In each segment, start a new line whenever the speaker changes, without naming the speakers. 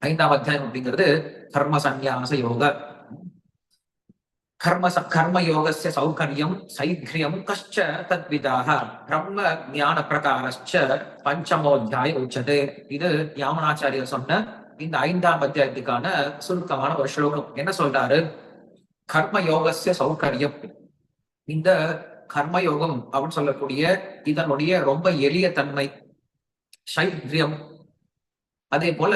ஐந்தாம் அத்தியாயம் அப்படிங்கிறது கர்ம சந்நியாச யோக. கர்மயோகஸ்ய சௌகரியம் சைக்ரியம் கஷ்ட தத்விதாக பிரம்ம ஞான பிரகாரஸ்ச பஞ்சமோத்தியாய உச்சதே. இது யாமனாச்சாரியர் சொன்ன இந்த ஐந்தாம் அத்தியாயத்துக்கான சுருக்கமான ஒரு ஸ்லோகம். என்ன சொல்றாரு? கர்மயோகஸ்ய சௌகரியம், இந்த கர்மயோகம் அப்படின்னு சொல்லக்கூடிய இதனுடைய ரொம்ப எளிய தன்மை, சைக்ரியம், அதே போல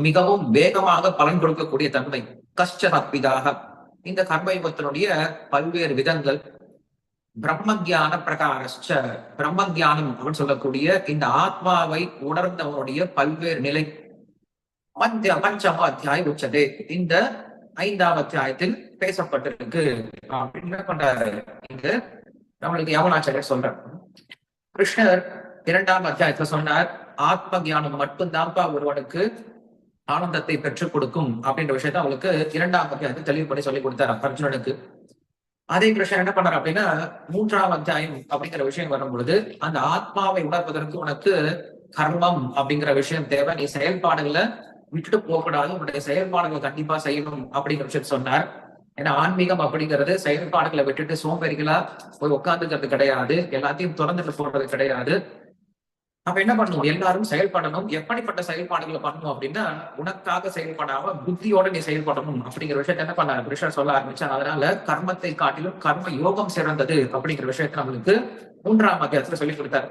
மிகவும் வேகமாக பலன் கொடுக்கக்கூடிய தன்மை, கஷ்ட தத்விதாக, இந்த கர்மயுகத்தினுடைய பல்வேறு விதங்கள், பிரம்மஜான பிரகாரஸ்ச, பிரம்மஜானம் அப்படின்னு சொல்லக்கூடிய இந்த ஆத்மாவை உணர்ந்தவனுடைய பல்வேறு நிலை, பஞ்சம அத்தியாயம் உச்சதே, இந்த ஐந்தாம் அத்தியாயத்தில் பேசப்பட்டிருக்கு அப்படின்னு என்ன பண்றாரு இங்க நம்மளுக்கு யமுனாச்சாரியர் சொல்றார். கிருஷ்ணர் இரண்டாம் அத்தியாயத்துல சொன்னார், ஆத்ம ஜானம் மட்டும்தான்ப்பா ஒருவனுக்கு ஆனந்தத்தை பெற்றுக் கொடுக்கும் அப்படின்ற விஷயத்த அவங்களுக்கு இரண்டாம் அத்தியாயத்தை தெளிவுபடி சொல்லி கொடுத்தாரு அர்ஜுனனுக்கு. அதே கிருஷ்ணன் என்ன பண்ணார் அப்படின்னா, மூன்றாம் அத்தியாயம் அப்படிங்கிற விஷயம் வரும் பொழுது அந்த ஆத்மாவை உணர்வதற்கு உனக்கு கர்மம் அப்படிங்கிற விஷயம் தேவை, நீ செயல்பாடுகளை விட்டுட்டு போகக்கூடாது, உன்னுடைய செயல்பாடுகளை கண்டிப்பா செய்யணும் அப்படிங்கிற விஷயம் சொன்னார். ஏன்னா ஆன்மீகம் அப்படிங்கிறது செயல்பாடுகளை விட்டுட்டு சோம்பேறிகளா போய் உட்காந்துக்கிறது கிடையாது, எல்லாத்தையும் திறந்துட்டு போடுறது கிடையாது. அப்ப என்ன பண்ணணும்? எல்லாரும் செயல்படணும். எப்படிப்பட்ட செயல்பாடுகளை பண்ணணும் அப்படின்னா, உனக்காக செயல்படாம புத்தியோட நீ செயல்படணும் அப்படிங்கிற விஷயத்த என்ன பண்ணாரு கிருஷ்ணர் சொல்ல ஆரம்பிச்சார். அதனால கர்மத்தை காட்டிலும் கர்ம யோகம் சிறந்தது அப்படிங்கிற விஷயத்த நம்மளுக்கு மூன்றாம் அத்தியாயத்துல சொல்லி கொடுத்தாரு.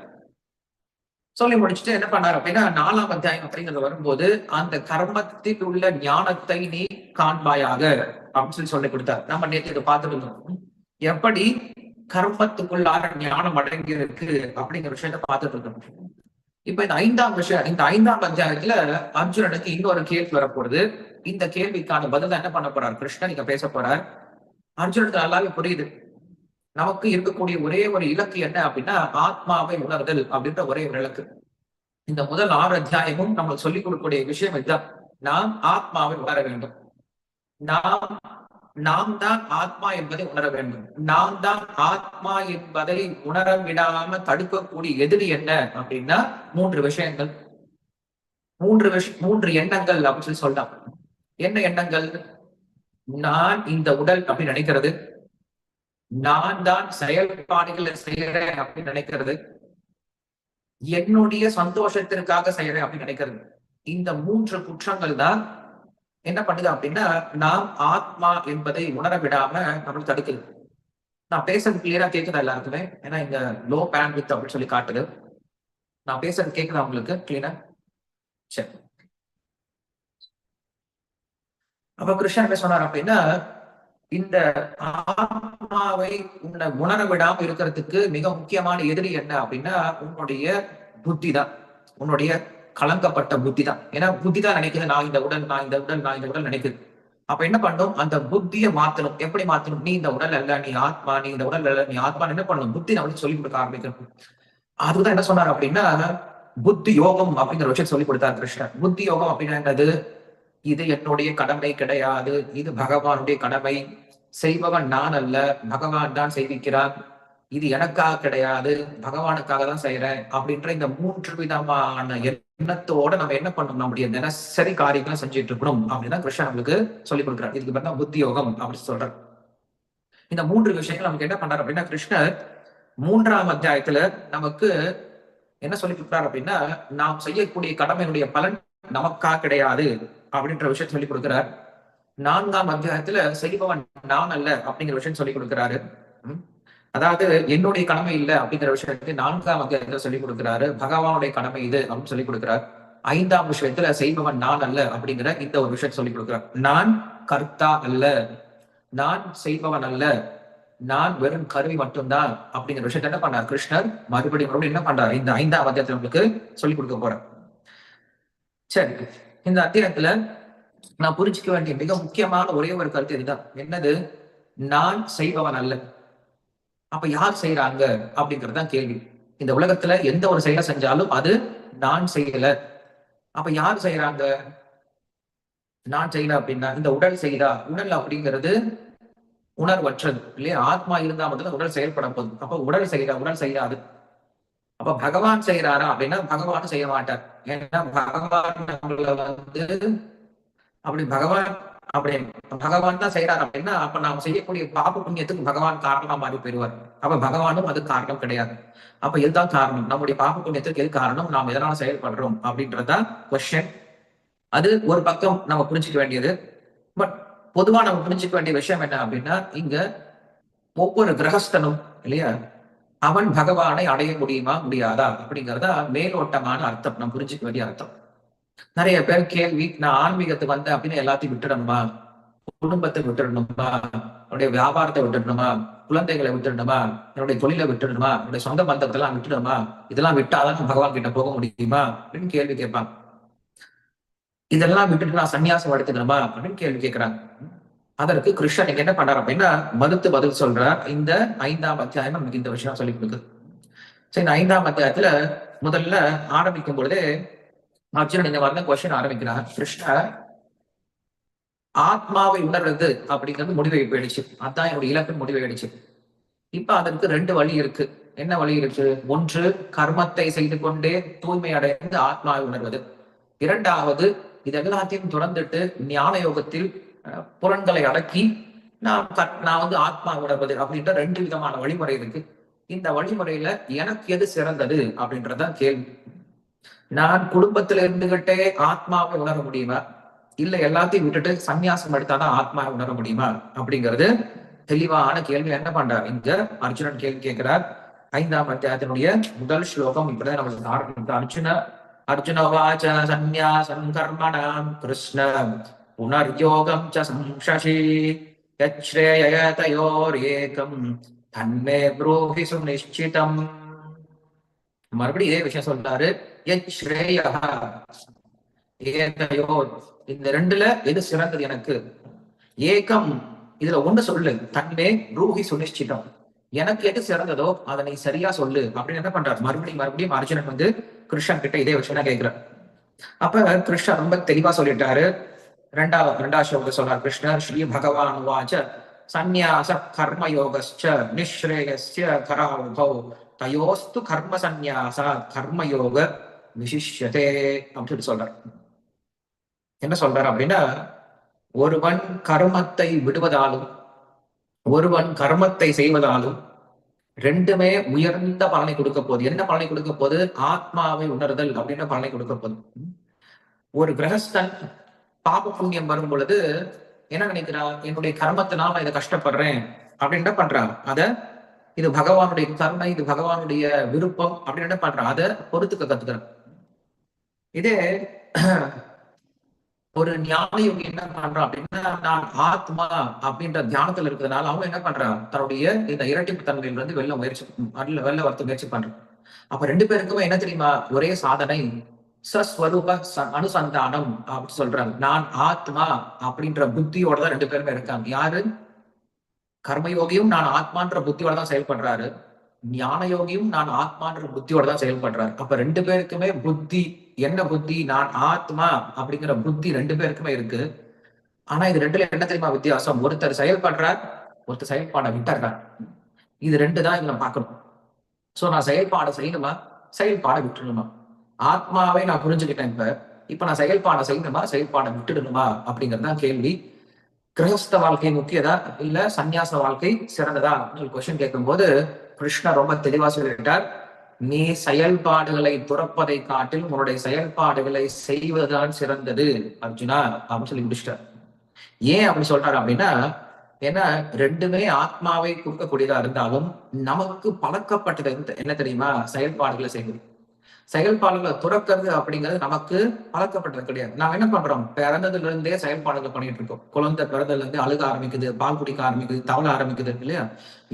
சொல்லி முடிச்சுட்டு என்ன பண்ணாரு அப்படின்னா, நாலாம் அத்தியாயம் அப்படிங்கிறது வரும்போது அந்த கர்மத்தில் உள்ள ஞானத்தை நீ காண்பாயாக அப்படின்னு சொல்லி கொடுத்தாரு. நம்ம நேற்று இதை பார்த்துட்டு இருந்தோம், எப்படி கர்மத்துக்குள்ளார ஞானம் அடங்கி இருக்கு அப்படிங்கிற விஷயத்த பார்த்துட்டு இருக்கோம். இப்ப இந்த ஐந்தாம் அத்தியாயத்துல அர்ஜுனனுக்கு இன்னொரு கேள்வி வரப்போகுது. இந்த கேள்விக்கான பதில் என்ன பண்ண போறார் கிருஷ்ணன் இங்க பேச போறார். அர்ஜுனனுக்கு நல்லாவே புரியுது, நமக்கு இருக்கக்கூடிய ஒரே ஒரு இலக்கு என்ன அப்படின்னா ஆத்மாவை உணர்தல் அப்படின்ற ஒரே ஒரு இலக்கு. இந்த முதல் 6 அத்தியாயமும் நம்மளுக்கு சொல்லிக் கொடுக்கக்கூடிய விஷயம் இதுதான், நாம் ஆத்மாவை உணர வேண்டும், நாம் தான் ஆத்மா என்பதை உணர வேண்டும். நாம் தான் ஆத்மா என்பதை உணர விடாம தடுக்கக்கூடிய எதிரி என்ன அப்படின்னா 3 விஷயங்கள், 3 எண்ணங்கள் அப்படின்னு சொல்லி சொல்லலாம். என்ன எண்ணங்கள்? நான் இந்த உடல் அப்படின்னு நினைக்கிறது, நான் தான் செயல்பாடுகளை செய்யறேன் அப்படின்னு நினைக்கிறது, என்னுடைய சந்தோஷத்திற்காக செய்யறேன் அப்படின்னு நினைக்கிறது. இந்த 3 குற்றங்கள் தான் என்ன பண்ணுது அப்படின்னா நாம் ஆத்மா என்பதை உணர விடாம நம்மளுக்கு தடுக்குது. நான் பேசுறது கிளியரா கேட்குதா எல்லாருக்குமே? ஏன்னா இங்க லோ பேண்ட்வித் அப்படின்னு சொல்லி காட்டுது. நான் பேசுறது கேட்குதா உங்களுக்கு கிளியரா? சரி. அப்ப கிருஷ்ணன் என்ன சொன்னார் அப்படின்னா, இந்த ஆத்மாவை உணர விடாம இருக்கிறதுக்கு மிக முக்கியமான எதிரி என்ன அப்படின்னா உன்னுடைய புத்தி தான், உன்னுடைய கலங்கப்பட்ட புத்தி தான். ஏன்னா புத்தி தான் நினைக்குது நான் இந்த உடல் நினைக்குது. அப்ப என்ன பண்ணும்? அந்த புத்தியை மாத்தணும். எப்படி மாத்தணும்? நீ இந்த உடல் அல்ல, நீ ஆத்மா, நீ இந்த உடல் அல்ல, நீ ஆத்மா. என்ன பண்ணணும்? புத்தி நம்மளுக்கு சொல்லிக் கொடுக்க ஆரம்பிக்கணும். அதுதான் என்ன சொன்னார் அப்படின்னா புத்தி யோகம் அப்படிங்கிற விஷயம் சொல்லி கொடுத்தார் கிருஷ்ணன். புத்தி யோகம் அப்படின்னா என்னது? இது என்னுடைய கடமை கிடையாது, இது பகவானுடைய கடமை, செய்பவன் நான் அல்ல, பகவான் தான் செய்விக்கிறான், இது எனக்காக கிடையாது, பகவானுக்காக தான் செய்யறேன் அப்படின்ற இந்த 3 விதமான எண்ணத்தோட நம்ம என்ன பண்ணணும்? நம்முடைய தினசரி காரியங்களை செஞ்சுட்டு இருக்கணும் அப்படின்னு கிருஷ்ணன் நம்மளுக்கு சொல்லிக் கொடுக்குறாரு. இதுக்கு பேர் தான் புத்தி யோகம் அப்படின்னு சொல்றாரு. இந்த 3 விஷயங்கள் நமக்கு என்ன பண்றாரு அப்படின்னா கிருஷ்ணர் 3ஆம் அத்தியாயத்துல நமக்கு என்ன சொல்லி கொடுக்குறாரு அப்படின்னா, நாம் செய்யக்கூடிய கடமையினுடைய பலன் நமக்காக கிடையாது அப்படின்ற விஷயம் சொல்லி கொடுக்கிறார். 4ஆம் அத்தியாயத்துல செய்பவன் நான் அல்ல அப்படிங்கிற விஷயம் சொல்லி கொடுக்கிறாரு. அதாவது என்னுடைய கடமை இல்லை அப்படிங்கிற விஷயத்தை 4ஆம் அத்தியாயத்துல சொல்லிக் கொடுக்கிறாரு. பகவானுடைய கடமை இது அப்படின்னு சொல்லி கொடுக்கிறார். 5ஆம் விஷயத்துல செய்பவன் நான் அல்ல அப்படிங்கிற இந்த ஒரு விஷயத்தை சொல்லிக் கொடுக்கிறார். நான் கர்த்தா அல்ல, நான் செய்பவன் அல்ல, நான் வெறும் கருவி மட்டும்தான் அப்படிங்கிற விஷயத்த என்ன பண்ணார் கிருஷ்ணர் மறுபடியும் என்ன பண்றாரு இந்த 5ஆம் அத்தியாயத்துல உங்களுக்கு சொல்லிக் கொடுக்க போறேன். சரி, இந்த அத்தியாயத்துல நான் புரிஞ்சுக்க வேண்டிய மிக முக்கியமான ஒரே ஒரு கருத்து இதுதான். என்னது? நான் செய்பவன் அல்ல. அப்ப யார் செய்யறாங்க அப்படிங்கறதுதான் கேள்வி. இந்த உலகத்துல எந்த ஒரு செயலை செஞ்சாலும் அது நான் செய்யல. அப்ப யார் செய்யறாங்க? நான் செய்யல அப்படின்னா இந்த உடல் செய்தா? உடல் அப்படிங்கிறது உணர்வற்றது இல்லையா? ஆத்மா இருந்தா மட்டும்தான் உடல் செயல்பட போகுது. அப்ப உடல் செய்யறாது. அப்ப பகவான் செய்யறாரா அப்படின்னா பகவான் செய்ய மாட்டார். ஏன்னா பகவான் நம்மள அப்படி பகவான் அப்படி பகவான் தான் செய்யறாரு அப்படின்னா அப்ப நாம் செய்யக்கூடிய பாப புண்ணியத்துக்கு பகவான் காரணமா மாறி போயிடுவார். அப்ப பகவானும் அது காரணம் கிடையாது. அப்ப இதுதான் காரணம். நம்முடைய பாப புண்ணியத்துக்கு எது காரணம், நாம் எதனால செயல்படுறோம் அப்படின்றதுதான் கொஸ்டின். அது ஒரு பக்கம் நம்ம புரிஞ்சுக்க வேண்டியது. பட் பொதுவா நம்ம புரிஞ்சுக்க வேண்டிய விஷயம் என்ன அப்படின்னா, இங்க ஒவ்வொரு கிரகஸ்தனும் இல்லையா, அவன் பகவானை அடைய முடியுமா முடியாதா அப்படிங்கிறதா மேலோட்டமான அர்த்தம், நம்ம புரிஞ்சுக்க வேண்டிய அர்த்தம். நிறைய பேர் கேள்வி, நான் ஆன்மீகத்துக்கு வந்தேன் அப்படின்னு எல்லாத்தையும் விட்டுடணுமா, குடும்பத்தை விட்டுடணுமா, என்னுடைய வியாபாரத்தை விட்டுடணுமா, குழந்தைகளை விட்டுடணுமா, என்னுடைய தொழிலை விட்டுடணுமா, என்னுடைய சொந்த பந்தத்தை எல்லாம் விட்டுடணுமா, இதெல்லாம் விட்டாதான் பகவான் கிட்ட போக முடியுமா அப்படின்னு கேள்வி கேட்பாங்க. இதெல்லாம் விட்டுட்டு நான் சன்னியாசம் எடுத்துக்கணுமா அப்படின்னு கேள்வி கேட்கிறாங்க. அதற்கு கிருஷ்ணன் நீங்க என்ன பண்றாரு அப்படின்னா மறுத்து பதில் சொல்றார். இந்த 5ஆம் அத்தியாயம் நமக்கு இந்த விஷயம் சொல்லி கொடுக்குது. சரி, இந்த 5ஆம் அத்தியாயத்துல முதல்ல ஆரம்பிக்கும் பொழுதே அர்ஜுனன் இந்த மாதிரி கொஸ்டின் ஆரம்பிக்கிறார். கிருஷ்ணர் ஆத்மாவை உணர்றது அப்படிங்கிறது முடிவை போயிடுச்சு, அதான் என்னுடைய இலக்கு முடிவை ஆயிடுச்சு. இப்ப அதற்கு 2 வழி இருக்கு. என்ன வழி இருக்கு? ஒன்று கர்மத்தை செய்து கொண்டே தூய்மை அடைந்து ஆத்மாவை உணர்வது. இரண்டாவது இது எல்லாத்தையும் துறந்துட்டு ஞான யோகத்தில் புலன்களை அடக்கி நான் ஆத்மா உணர்வது அப்படின்ற 2 விதமான வழிமுறை இருக்கு. இந்த வழிமுறையில எனக்கு எது சிறந்தது அப்படின்றதான் கேள்வி. நான் குடும்பத்துல இருந்துகிட்டே ஆத்மாவை உணர முடியுமா, இல்ல எல்லாத்தையும் விட்டுட்டு சன்னியாசம் எடுத்தாதான் ஆத்மாவை உணர முடியுமா அப்படிங்கிறது தெளிவான கேள்வி. என்ன பண்றார் இங்க அர்ஜுனன் கேள்வி கேட்கிறார். 5ஆம் அத்தியாயத்தினுடைய முதல் ஸ்லோகம் இப்படிதான் நமக்கு ஆரம்பித்து. அர்ஜுனவாச்ச சந்நியாசம் கர்மணாம் கிருஷ்ண புனர்யோகம் ச சம்சசி யச்ரேயதயோரேகம் தன்மே ப்ரூஹி சுநிஷ்சிதம். மறுபடியும் இதே விஷயம் சொல்றாரு. யச்ரேயஹ ஏதயோர், இந்த 2ல எது சிறந்தது எனக்கு? ஏகம், இதுல ஒண்ணு சொல்லு. தன்மே ப்ரூஹி சுநிஷ்சிதம், எனக்கு எது சிறந்ததோ அதை நீ சரியா சொல்லு அப்படின்னு என்ன பண்றாரு. மறுபடியும் அர்ஜுனன் கிருஷ்ணன் கிட்ட இதே விஷயம் கேட்கிறார். அப்ப கிருஷ்ணர் ரொம்ப தெளிவா சொல்லிட்டாரு. ரெண்டாவது ஸ்லோகத்தை சொல்றார் கிருஷ்ணர். ஸ்ரீ பகவான் வாச்ச சந்நியாச கர்ம யோகஸ்ச நிஸ்ரேயஸ்ய கராவுபௌ தயோஸ்து கர்ம சந்நியாசா கர்மயோக விசிஷ்யதே அப்படின்னு சொல்றார். என்ன சொல்றார் அப்படின்னா, ஒருவன் கர்மத்தை விடுவதாலும் ஒருவன் கர்மத்தை செய்வதாலும் 2மே உயர்ந்த பலனை கொடுக்க போகுது. என்ன பலனை கொடுக்க போகுது? ஆத்மாவை உணர்தல் அப்படின்ற பலனை கொடுக்க போகுது. ஒரு கிரகஸ்தன் பாப புண்ணியம் வரும் பொழுது என்ன நினைக்கிறான்? என்னுடைய கர்மத்தினால இதை கஷ்டப்படுறேன் அப்படின்னு பண்றான். இது பகவானுடைய கருணை, இது பகவானுடைய விருப்பம் அப்படின்னு என்ன பண்றான், அதை பொறுத்துக்க கத்துக்கிறான். இதே ஒரு ஞான யோகி என்ன பண்றான் அப்படின்னா, நான் ஆத்மா அப்படின்ற தியானத்துல இருக்கிறதுனால அவங்க என்ன பண்றான், தன்னுடைய இந்த இரட்டிப்பு தன்மையிலிருந்து வெளில வரத்து முயற்சி பண்றான். அப்ப 2 பேருக்குமே என்ன தெரியுமா, ஒரே சாதனை, சஸ்வரூப அனுசந்தானம் அப்படின்னு சொல்றாங்க. நான் ஆத்மா அப்படின்ற புத்தியோட தான் 2 பேருமே இருக்காங்க. யாரு? கர்மயோகியும் நான் ஆத்மான்ற புத்தியோட தான் செயல்படுறாரு, ஞான யோகியும் நான் ஆத்மான்ற புத்தியோட தான் செயல்படுறாரு. அப்ப 2 பேருக்குமே புத்தி, என்ன புத்தி? நான் ஆத்மா அப்படிங்கிற புத்தி 2 பேருக்குமே இருக்கு. ஆனா இது 2ல என்ன தெரியுமா வித்தியாசம்? ஒருத்தர் செயல்படுறார், ஒருத்தர் செயல்பாட விட்டுறார். இது 2 தான் இங்க பார்க்கணும். சோ நான் செயல்பாட செய்யணுமா, செயல்பாட விட்டுணுமா? ஆத்மாவை நான் புரிஞ்சுக்கிட்டேன். இப்ப நான் செயல்பாட செய்யணுமா, செயல்பாட விட்டுடணுமா அப்படிங்கறதுதான் கேள்வி. கிரகஸ்த வாழ்க்கை முக்கியதா இல்ல சன்னியாச வாழ்க்கை சிறந்ததா அப்படின்னு கொஸ்டின் கேட்கும் போது கிருஷ்ணர் ரொம்ப தெளிவா சொல்லிட்டார். நீ செயல்பாடுகளை துறப்பதை காட்டில் உன்னுடைய செயல்பாடுகளை செய்வதுதான் சிறந்தது அர்ஜுனா அப்படின்னு சொல்லி முடிச்சிட்டார். ஏன் அப்படி சொல்றாரு அப்படின்னா, ஏன்னா 2மே ஆத்மாவை கொடுக்கக்கூடியதா இருந்தாலும் நமக்கு பழக்கப்பட்டது என்ன தெரியுமா, செயல்பாடுகளை செய்வது. செயல்பாடுகளை துறக்கிறது அப்படிங்கிறது நமக்கு பழக்கப்பட்டது கிடையாது. நாம என்ன பண்றோம், பிறந்ததுல இருந்தே செயல்பாடுகள் பண்ணிட்டு இருக்கோம். குழந்தை பிறந்ததுல இருந்து அழுக ஆரம்பிக்குது, பால் குடிக்க ஆரம்பிக்குது, தவள ஆரம்பிக்குது இல்லையா,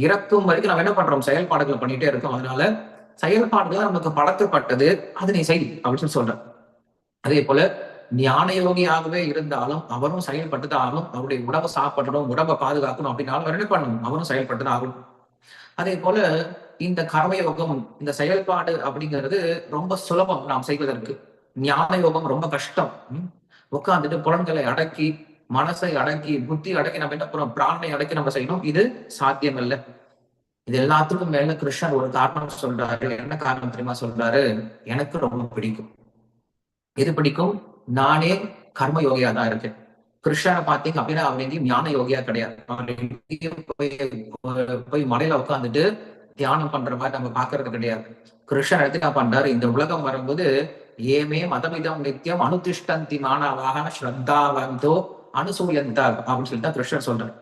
இறக்கும் வரைக்கும் நம்ம என்ன பண்றோம், செயல்பாடுகளை பண்ணிட்டே இருக்கோம். அதனால செயல்பாடுகள் நமக்கு பழக்கப்பட்டது, அது நீ செய் அப்படின்னு சொல்றேன். அதே போல ஞான யோகியாகவே இருந்தாலும் அவரும் செயல்பட்டுதான் ஆகணும். அவருடைய உணவை சாப்பிடணும், உடம்பை பாதுகாக்கணும் அப்படின்னாலும் என்ன பண்ணணும், அவரும் செயல்பட்டுதான் ஆகணும். அதே போல இந்த கர்மயோகம், இந்த செயல்பாடு அப்படிங்கிறது ரொம்ப சுலபம் நாம் செய்வதற்கு. ஞான யோகம் ரொம்ப கஷ்டம். உட்காந்துட்டு புலன்களை அடக்கி, மனசை அடக்கி, புத்தி அடக்கி நம்ம என்ன பண்ணுறோம், பிராணனை அடக்கி நம்ம செய்யணும். இது சாத்தியம் இல்லை. இது எல்லாத்துக்கும் மேல கிருஷ்ணர் ஒரு காரணம் சொல்றாரு. என்ன காரணம் தெரியுமா சொல்றாரு? எனக்கு ரொம்ப பிடிக்கும். எது பிடிக்கும்? நானே கர்ம யோகியா தான் இருக்கேன். கிருஷ்ணனை பார்த்தீங்க அப்படின்னா அவர் எங்கேயும் ஞான யோகியா கிடையாது. போய் போய் மலையில உட்காந்துட்டு தியானம் பண்ற மாதிரி நம்ம பாக்குறது கிடையாது. கிருஷ்ணன் எடுத்து என்ன பண்றாரு? இந்த உலகம் வரும்போது ஏமே மதமிதம் நித்தியம் அனுதிஷ்டந்தி மாணவாக ஸ்ரத்தாவந்தோ அனுசூயந்தா அப்படின்னு சொல்லிட்டு கிருஷ்ணன் சொல்றாரு.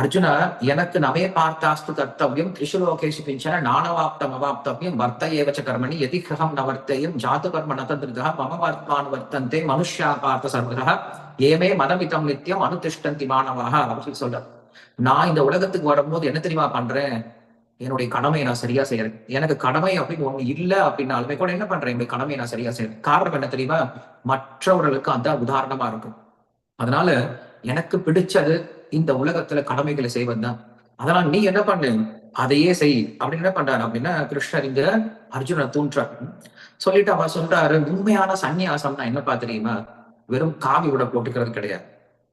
அர்ஜுனா, எனக்கு நமே பார்த்தாஸ்து கர்த்தவியம் திரிஷு லோகேஷு கிஞ்சன நானவாப்தம் அவாப்தவியம் வர்த்த ஏவச்ச கர்மணி யதி கிரகம் நவர்த்தையும் ஜாது கர்ம நதந்திருதா மம வர்த்மான் வர்த்தந்தே மனுஷ்யா பார்த்த சர்வதா ஏமே மதமிதம் நித்தியம் அனுதிஷ்டந்தி மாணவாக அப்படின்னு சொல்றாரு. நான் இந்த உலகத்துக்கு வரும்போது என்ன தெரியுமா பண்றேன்? என்னுடைய கடமையை நான் சரியா செய்யறேன். எனக்கு கடமை அப்படின்னு ஒண்ணு இல்ல அப்படின்னாலுமே கூட என்ன பண்றேன்? என்னுடைய கடமையை நான் சரியா செய்யறேன். காரணம் என்ன தெரியுமா? மற்றவர்களுக்கு அந்த உதாரணமா இருக்கும். அதனால எனக்கு பிடிச்சது இந்த உலகத்துல கடமைகளை செய்வதுதான். அதனால நீ என்ன பண்ணு? அதையே செய் அப்படின்னு என்ன பண்றாரு அப்படின்னா கிருஷ்ணர் இங்க அர்ஜுனனை தூண்டுறார். சொல்லிட்டு அவர் சொல்றாரு, உண்மையான சன்னியாசம்னா என்னப்பா தெரியுமா? வெறும் காவி விட போட்டுக்கிறது கிடையாது.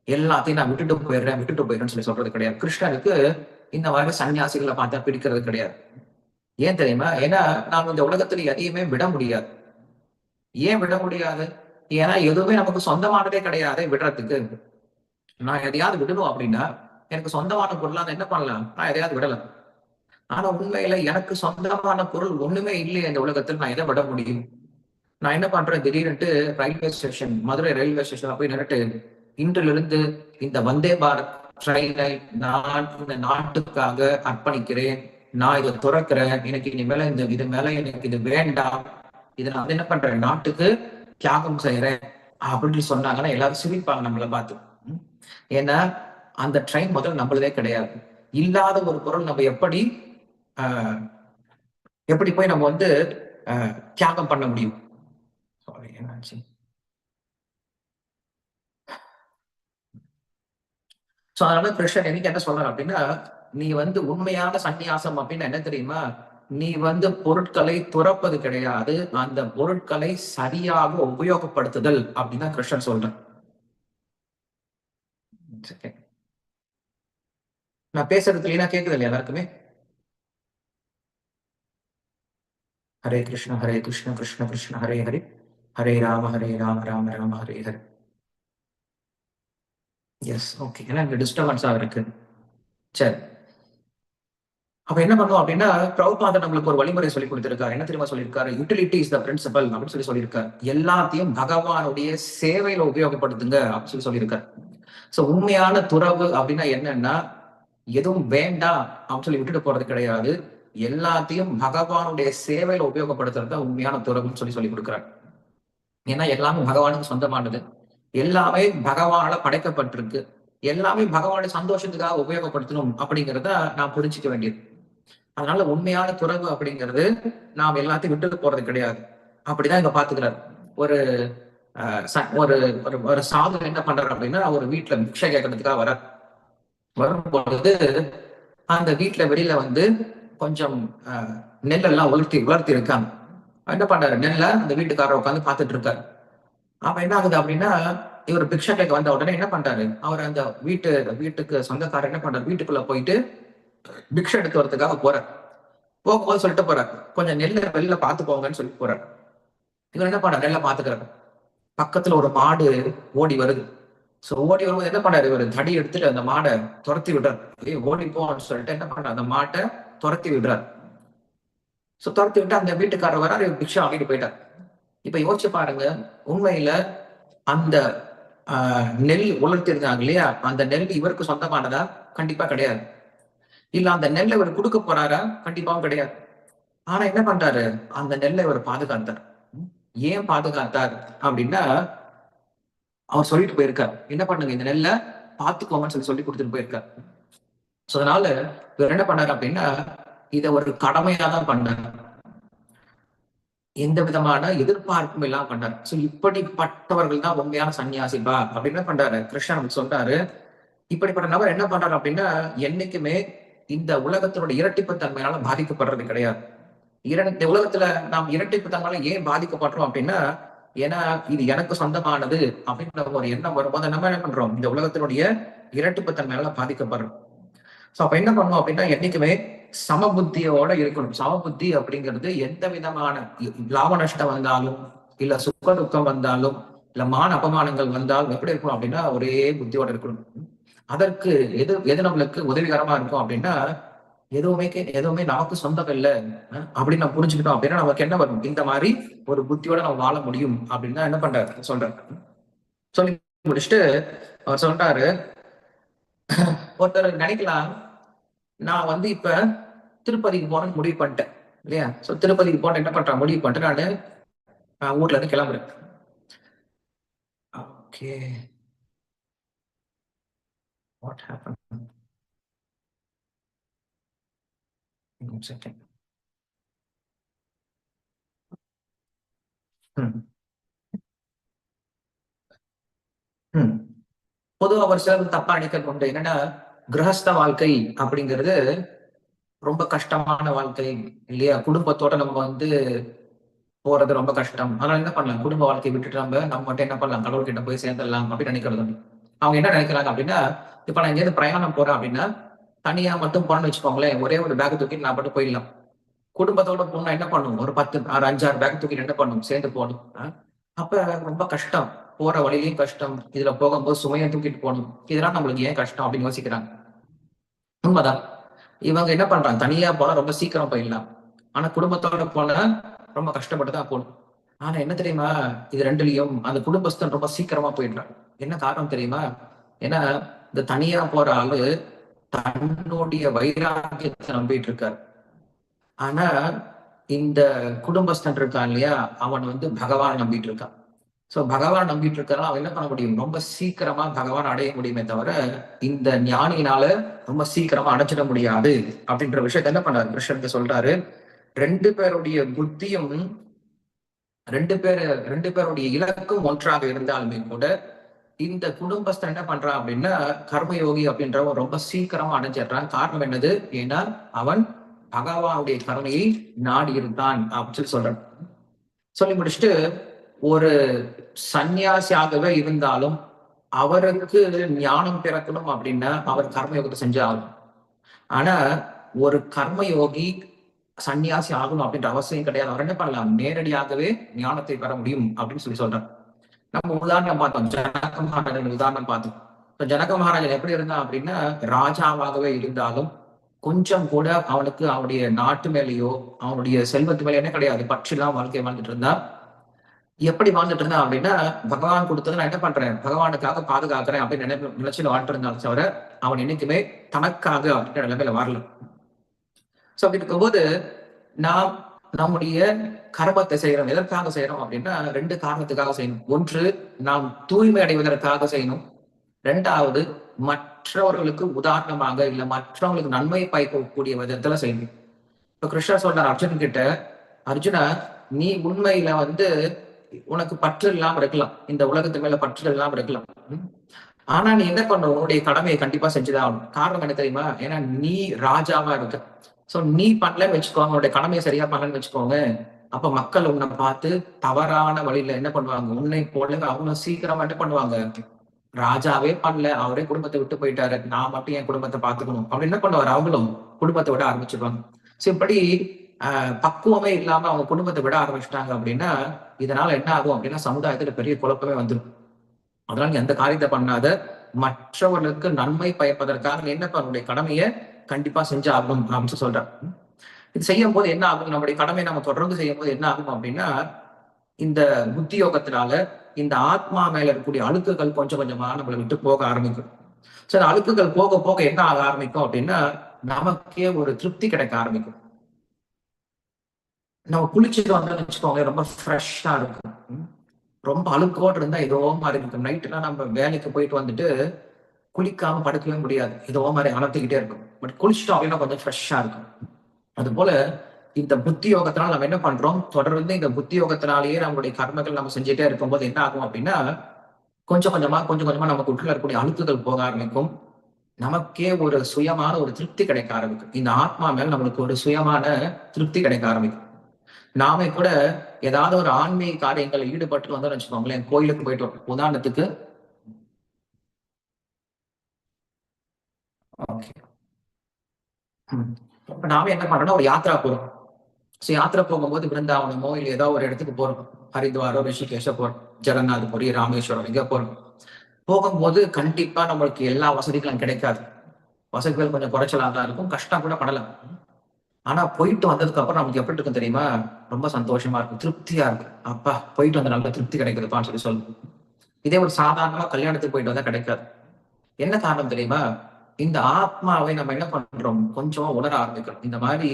எல்லாத்தையும் நான் விட்டுட்டு போயிடுறேன்னு சொல்லி சொல்றது கிடையாது. கிருஷ்ணருக்கு இந்த மாதிரி சன்னியாசிகளை பார்த்தா பிடிக்கிறது கிடையாது. ஏன் தெரியுமா? ஏன்னா நாம் இந்த உலகத்துல எதையுமே விட முடியாது. ஏன் விட முடியாது? ஏன்னா எதுவுமே நமக்கு சொந்தமானதே கிடையாது விடுறதுக்கு. நான் எதையாவது விடணும் அப்படின்னா எனக்கு சொந்தமான பொருளா என்ன பண்ணலாம்? நான் எதையாவது விடலாம். ஆனா உண்மையில எனக்கு சொந்தமான பொருள் ஒண்ணுமே இல்லையே இந்த உலகத்தில். நான் எதை விட முடியும்? நான் என்ன பண்றேன்? திடீர்னு ரயில்வே ஸ்டேஷன், மதுரை ரயில்வே ஸ்டேஷன்ல போய் நின்னுட்டு இன்றிலிருந்து இந்த வந்தே பாரத் ட்ரெயினை நான் இந்த நாட்டுக்காக அர்ப்பணிக்கிறேன். நான் இதை துறக்கிறேன். எனக்கு இனிமேல இது மேல எனக்கு இது வேண்டாம். இதை நான் என்ன பண்றேன்? நாட்டுக்கு தியாகம் செய்யறேன் அப்படின்னு சொன்னாங்கன்னா எல்லாரும் சிரிப்பாங்க நம்மளை பார்த்து. ஏன்னா அந்த ட்ரெயின் முதல்ல நம்மளதே கிடையாது. இல்லாத ஒரு பொருள் நம்ம எப்படி போய் நம்ம தியாகம் பண்ண முடியும்? என்னாச்சு? சோ அதனால கிருஷ்ணன் எனக்கு என்ன சொல்றாரு அப்படின்னா, நீ உண்மையான சந்நியாசம் அப்படின்னு என்ன தெரியுமா? நீ பொருட்களை துறப்பது கிடையாது, அந்த பொருட்களை சரியாக உபயோகப்படுத்துதல் அப்படின்னு தான் கிருஷ்ணன் சொல்றேன். நான் பேசுறது கிளீனா கேக்குது இல்லையா எல்லாருக்குமே? ஹரே கிருஷ்ண கிருஷ்ண கிருஷ்ண ஹரே ஹரே, ஹரே ராம ராம ராம ஹரே ஹரே. Yes, okay. ஏன்னா இங்க டிஸ்டர்பன்ஸா இருக்கு. சரி, அப்ப என்ன பண்ணுவோம் அப்படின்னா பிரபுபாதர் நம்மளுக்கு ஒரு வழிமுறை சொல்லி கொடுத்திருக்காரு. என்ன தெரியுமா சொல்லியிருக்காரு? யூட்டிலிட்டி இஸ் த பிரின்சிபல் அப்படின்னு சொல்லியிருக்காரு. எல்லாத்தையும் பகவானுடைய சேவையில உபயோகப்படுத்துங்க அப்படின்னு சொல்லியிருக்காரு. சோ உண்மையான துறவு அப்படின்னா என்னன்னா, எதுவும் வேண்டாம் அப்படின்னு சொல்லி விட்டுட்டு போறது கிடையாது. எல்லாத்தையும் பகவானுடைய சேவையில உபயோகப்படுத்துறது உண்மையான துறவுன்னு சொல்லி கொடுக்குறாரு. ஏன்னா எல்லாமே பகவானுக்கு சொந்தமானது. எல்லாமே பகவானால படைக்கப்பட்டிருக்கு. எல்லாமே பகவானுடைய சந்தோஷத்துக்காக உபயோகப்படுத்தணும் அப்படிங்கிறத நான் புரிஞ்சுக்க வேண்டியது. அதனால உண்மையான துறவு அப்படிங்கிறது நாம் எல்லாத்தையும் விட்டு போறது கிடையாது. அப்படிதான் இங்க பாத்துக்கிறார். ஒரு ஒரு ஒரு சாது என்ன பண்றாரு அப்படின்னா, ஒரு வீட்டுல பிக்ஷை கேட்கறதுக்காக வரும்பொழுது அந்த வீட்டுல வெளியில கொஞ்சம் நெல்லெல்லாம் உலர்த்தி இருக்காங்க. என்ன பண்றாரு? நெல்லை அந்த வீட்டுக்காரர் உட்காந்து பாத்துட்டு இருக்காரு. அப்ப என்ன ஆகுது அப்படின்னா, இவர் பிக்ஷை கேட்க வந்த உடனே என்ன பண்றாரு? அவர் அந்த வீட்டுக்கு சொந்தக்காரர் என்ன பண்றாரு? வீட்டுக்குள்ள போயிட்டு பிக்ஷை எடுத்து வரதுக்காக போறார். போகும்போது சொல்லிட்டு போறாரு, கொஞ்சம் நெல்லை வெளியில பாத்து போங்கன்னு சொல்லிட்டு போறாரு. இவர் என்ன பண்றாரு? நெல்லை பாத்துக்கிறாரு. பக்கத்துல ஒரு மாடு ஓடி வருது. சோ ஓடி வரும்போது என்ன பண்ணாரு? இவர் தடி எடுத்துட்டு அந்த மாடை துரத்தி விடுறாரு. ஓடி போன்னு சொல்லிட்டு என்ன பண்றாரு? அந்த மாட்டை துரத்தி விடுறாரு. சோ துரத்தி விட்டு அந்த வீட்டுக்காரர் வராரு, பிக்ஷா வாங்கிட்டு போயிட்டார். இப்ப யோசிச்சு பாருங்க, உண்மையில அந்த நெல் உலர்த்திருந்தாங்க இல்லையா? அந்த நெல் இவருக்கு சொந்தமானதா? கண்டிப்பா கிடையாது. இல்ல அந்த நெல்லை இவர் கொடுக்க போறாரா? கண்டிப்பாவும் கிடையாது. ஆனா என்ன பண்றாரு? அந்த நெல்லை இவர் பாதுகாத்தார். ஏன் பாதுகாத்தார் அப்படின்னா, அவர் சொல்லிட்டு போயிருக்கார், என்ன பண்ணுங்க இந்த நெல்லை பாத்துக்கோங்கன்னு சொல்லி கொடுத்துட்டு போயிருக்கார். சோ அதனால இவர் என்ன பண்ணாரு அப்படின்னா, இதை ஒரு கடமையா தான் பண்ணார். எந்த விதமான எதிர்பார்ப்பும் எல்லாம் பண்ணார். சோ இப்படிப்பட்டவர்கள் தான் உண்மையான சன்னியாசிபா அப்படின்னு பண்றாரு. கிருஷ்ணன் சொல்றாரு, இப்படிப்பட்ட நபர் என்ன பண்றாரு அப்படின்னா, என்னைக்குமே இந்த உலகத்தினுடைய இரட்டிப்பு தன்மையால பாதிக்கப்படுறது கிடையாது. இந்த உலகத்துல நாம் இரட்டிப்பு தன்மையால ஏன் பாதிக்கப்படுறோம் அப்படின்னா, ஏன்னா இது எனக்கு சொந்தமானது அப்படின்ற ஒரு எண்ணம் வரும்போது நம்ம என்ன பண்றோம்? இந்த உலகத்தினுடைய இரட்டிப்பு தன்மையால பாதிக்கப்படுறோம். சோ அப்ப என்ன பண்ணுவோம் அப்படின்னா, என்னைக்குமே சமபுத்தியோட இருக்கணும். சமபுத்தி அப்படிங்கிறது எந்த விதமான லாப நஷ்டம் வந்தாலும், இல்ல சுக துக்கம் வந்தாலும், இல்ல மான அபமானங்கள் வந்தாலும் எப்படி இருக்கணும் அப்படின்னா ஒரே புத்தியோட இருக்கணும். அதற்கு எது நம்மளுக்கு உதவிகரமா இருக்கும் அப்படின்னா, எதுவுமே நமக்கு சொந்தம் இல்லை அப்படின்னு நம்ம புரிஞ்சுக்கிட்டோம் அப்படின்னா நமக்கு என்ன வரும், இந்த மாதிரி ஒரு புத்தியோட நம்ம வாழ முடியும் அப்படின்னு தான் என்ன பண்றாரு சொல்றாரு. சொல்லி முடிச்சுட்டு அவர் சொல்றாரு, ஒருத்தர் நினைக்கலாம், நான் வந்து இப்ப திருப்பதிக்கு போறேன்னு முடிவு பண்ணிட்டேன் இல்லையா? சோ திருப்பதிக்கு போன என்ன பண்றேன் முடிவு பண்ணிட்டு நான் ஊர்ல இருந்து கிளம்புறேன். Okay, what happen? செகண்ட். பொதுவா ஒரு சிலர் தப்பா நினைக்கிறது உண்டு. என்னன்னா, கிரகஸ்த வாழ்க்கை அப்படிங்கிறது ரொம்ப கஷ்டமான வாழ்க்கை இல்லையா? குடும்பத்தோட நம்ம வந்து போறது ரொம்ப கஷ்டம். அதனால என்ன பண்ணலாம், குடும்ப வாழ்க்கையை விட்டுட்டு நம்ம மட்டும் என்ன பண்ணலாம், கடவுள்கிட்ட போய் சேர்ந்துடலாம் அப்படின்னு நினைக்கிறது உண்டு. அவங்க என்ன நினைக்கிறாங்க அப்படின்னா, இப்ப நான் எங்கேயாவது பிரயாணம் போறேன் அப்படின்னா, தனியா மட்டும் போனேன்னு வச்சுக்கோங்களேன், ஒரே ஒரு பேக் தூக்கிட்டு நான் மட்டும் போயிடலாம். குடும்பத்தோட போனா என்ன பண்ணும், ஒரு 10 5 6 பேக் தூக்கிட்டு என்ன பண்ணும், சேர்ந்து போகணும். அப்ப ரொம்ப கஷ்டம். போற வழியிலயும் கஷ்டம், இதுல போகும்போது சுமையை தூக்கிட்டு போகணும். இதெல்லாம் நம்மளுக்கு ஏன் கஷ்டம் அப்படின்னு யோசிக்கிறாங்க. உண்மைதான். இவங்க என்ன பண்றாங்க, தனியா போனா ரொம்ப சீக்கிரம் போயிடலாம். ஆனா குடும்பத்தோட போனா ரொம்ப கஷ்டப்பட்டு தான் போகணும். ஆனா என்ன தெரியுமா, இது ரெண்டுலயும் அந்த குடும்பஸ்தன் ரொம்ப சீக்கிரமா போயிடுறான். என்ன காரணம் தெரியுமா? ஏன்னா இந்த தனியா போற ஆளு தன்னுடைய வைராக்கியத்தை நம்பிட்டு இருக்காரு. ஆனா இந்த குடும்பஸ்தன் இருக்கான் இல்லையா, அவன் வந்து பகவான் நம்பிட்டு இருக்கான். சோ பகவான் நம்பிட்டு இருக்கான், அவன் என்ன பண்ண முடியும், ரொம்ப சீக்கிரமா பகவான் அடைய முடியுமே தவிர இந்த ஞானியினால ரொம்ப சீக்கிரமா அடைச்சிட முடியாது அப்படின்ற விஷயத்த என்ன பண்ணாரு கிருஷ்ணன் சொல்றாரு. ரெண்டு பேருடைய புத்தியும் ரெண்டு பேருடைய இலக்கும் ஒன்றாக இருந்தாலுமே கூட இந்த குடும்பஸ்தன் என்ன பண்றான் அப்படின்னா, கர்மயோகி அப்படின்றவன் ரொம்ப சீக்கிரமா அடைஞ்சிடுறான். காரணம் என்னது, ஏன்னா அவன் பகவானுடைய கருணையை நாடி இருந்தான் அப்படின்னு சொல்றான். சொல்லி முடிச்சுட்டு, ஒரு சன்னியாசியாகவே இருந்தாலும் அவருக்கு ஞானம் பிறக்கணும் அப்படின்னா அவர் கர்மயோகத்தை செஞ்சு ஆகணும். ஆனா ஒரு கர்மயோகி சன்னியாசி ஆகணும் அப்படின்ற அவசியம் கிடையாது. அவர் என்ன பண்ணலாம், நேரடியாகவே ஞானத்தை பெற முடியும் அப்படின்னு சொல்றார். நம்ம உதாரணம் பார்த்தோம், ஜனக மகாராஜன் உதாரணம் பார்த்தோம். இப்ப ஜனக மகாராஜன் எப்படி இருந்தான் அப்படின்னா, ராஜாவாகவே இருந்தாலும் கொஞ்சம் கூட அவனுக்கு அவனுடைய நாட்டு மேலேயோ அவனுடைய செல்வத்து மேலே என்ன கிடையாது, பற்றிலாம் வாழ்க்கை வாழ்ந்துட்டு இருந்தா. எப்படி வாழ்ந்துட்டு இருந்தான் அப்படின்னா, பகவான் கொடுத்தது நான் என்ன பண்றேன், பகவானுக்காக பாதுகாக்கிறேன் அப்படின்னு நினைச்சு வாழ்ந்துட்டு இருந்தாலும் தவிர அவன் என்னைக்குமே தனக்காக அப்படின்ற நிலைமையில வரல. சோ அப்படி இருக்கும்போது நாம் நம்முடைய கர்மத்தை செய்யறோம், எதற்காக செய்யறோம் அப்படின்னா ரெண்டு காரணத்துக்காக செய்யணும். ஒன்று, நாம் தூய்மை அடைவதற்காக செய்யணும். ரெண்டாவது, மற்றவர்களுக்கு உதாரணமாக இல்ல மற்றவங்களுக்கு நன்மை பயக்கக்கூடிய விதத்துல செய்யணும். இப்ப கிருஷ்ணர் சொல்றார் அர்ஜுன் கிட்ட, அர்ஜுனா நீ உண்மையில வந்து உனக்கு பற்று இல்லாம இருக்கலாம், இந்த உலகத்து மேல பற்று இல்லாம இருக்கலாம். ஆனா நீ என்ன பண்ண, உன்னுடைய கடமையை கண்டிப்பா செஞ்சுதான் ஆகணும். காரணம் என்ன தெரியுமா, ஏன்னா நீ ராஜாவா இருக்க. சோ நீ பண்ணலன்னு வச்சுக்கோங்க, உன்னுடைய கடமையை சரியா பண்ணலன்னு வச்சுக்கோங்க, அப்ப மக்கள் உன்னை பார்த்து தவறான வழியில என்ன பண்ணுவாங்க, உன்னை போல அவங்க சீக்கிரமா என்ன பண்ணுவாங்க, ராஜாவே பண்ணல, அவரே குடும்பத்தை விட்டு போயிட்டாரு, நான் மட்டும் என் குடும்பத்தை பாத்துக்கணும் அப்படின்னு என்ன பண்ணுவாரு, அவங்களும் குடும்பத்தை விட ஆரம்பிச்சிருவாங்க. சோ இப்படி பக்குவமே இல்லாம அவங்க குடும்பத்தை விட ஆரம்பிச்சிட்டாங்க அப்படின்னா இதனால என்ன ஆகும் அப்படின்னா சமுதாயத்துல பெரிய குழப்பமே வந்துடும். அதனால நீ அந்த காரியத்தை பண்ணாத, மற்றவர்களுக்கு நன்மை பயப்பதற்காக என்ன பண்ண கடமையை கண்டிப்பா செஞ்சாகணும் அப்படின்னு சொல்றான். இது செய்யும் போது என்ன ஆகும், நம்முடைய கடமையை நம்ம தொடர்ந்து செய்யும் போது என்ன ஆகும் அப்படின்னா, இந்த புத்தி யோகத்தினால இந்த ஆத்மா மேல இருக்கக்கூடிய அழுக்குகள் கொஞ்சம் கொஞ்சமா நம்மளை விட்டு போக ஆரம்பிக்கும். சரி, அழுக்குகள் போக போக என்ன ஆக ஆரம்பிக்கும் அப்படின்னா நமக்கே ஒரு திருப்தி கிடைக்க ஆரம்பிக்கும். நம்ம குளிச்சுட்டு வந்தோம்னு வச்சுக்கோங்க, ரொம்ப ஃப்ரெஷ்ஷா இருக்கும். ரொம்ப அழுக்கோடு இருந்தா ஏதோ மாதிரி இருக்கும். நைட்டுலாம் நம்ம வேலைக்கு போயிட்டு வந்துட்டு குளிக்காம படுக்கவே முடியாது, ஏதோ மாதிரி அனர்த்திக்கிட்டே இருக்கும். பட் குளிச்சுட்டோம் அப்படின்னா கொஞ்சம் ஃப்ரெஷ்ஷா இருக்கும். அது போல இந்த புத்தி யோகத்தினால நம்ம என்ன பண்றோம், தொடர்ந்து இந்த புத்தி யோகத்தினாலேயே நம்மளுடைய கர்மங்கள் நம்ம செஞ்சுட்டே இருக்கும்போது என்ன ஆகும் அப்படின்னா கொஞ்சம் கொஞ்சமா நமக்கு உள்ள இருக்கக்கூடிய அழுக்குகள் போக ஆரம்பிக்கும். நமக்கே ஒரு சுயமான ஒரு திருப்தி கிடைக்க ஆரம்பிக்கும். இந்த ஆத்மா மேல் நம்மளுக்கு ஒரு சுயமான திருப்தி கிடைக்க ஆரம்பிக்கும். நாமே கூட ஏதாவது ஒரு ஆன்மீக காரியங்களில் ஈடுபட்டு வந்தோம்னு வச்சுக்கோங்களேன், கோயிலுக்கு போயிட்டு வரோம் உதாரணத்துக்கு. ஓகே, இப்ப நாம என்ன பண்றோம்னா ஒரு யாத்ரா போறோம். ஸோ யாத்திரை போகும்போது பிருந்தாவனமோ இல்லை ஏதோ ஒரு இடத்துக்கு போறோம். ஹரித்வாரோ ரிஷிகேஷோ போறோம், ஜெகநாத் புரி, ராமேஸ்வரம் இங்க போறோம். போகும்போது கண்டிப்பா நம்மளுக்கு எல்லா வசதிகளும் கிடைக்காது. வசதிகள் கொஞ்சம் குறைச்சலா தான் இருக்கும், கஷ்டம் கூட படலாம். ஆனா போயிட்டு வந்ததுக்கு அப்புறம் நமக்கு எப்படி இருக்கும் தெரியுமா? ரொம்ப சந்தோஷமா இருக்கும், திருப்தியா இருக்கு. அப்பா போயிட்டு வந்த நல்ல திருப்தி கிடைக்குதுப்பான்னு சொல்லி சொல்லுவோம். இதே ஒரு சாதாரணமா கல்யாணத்துக்கு போயிட்டு வந்தா கிடைக்காது. என்ன காரணம் தெரியுமா? இந்த ஆத்மாவை நம்ம என்ன பண்றோம், கொஞ்சம் உணர ஆரம்பிக்கிறோம். இந்த மாதிரி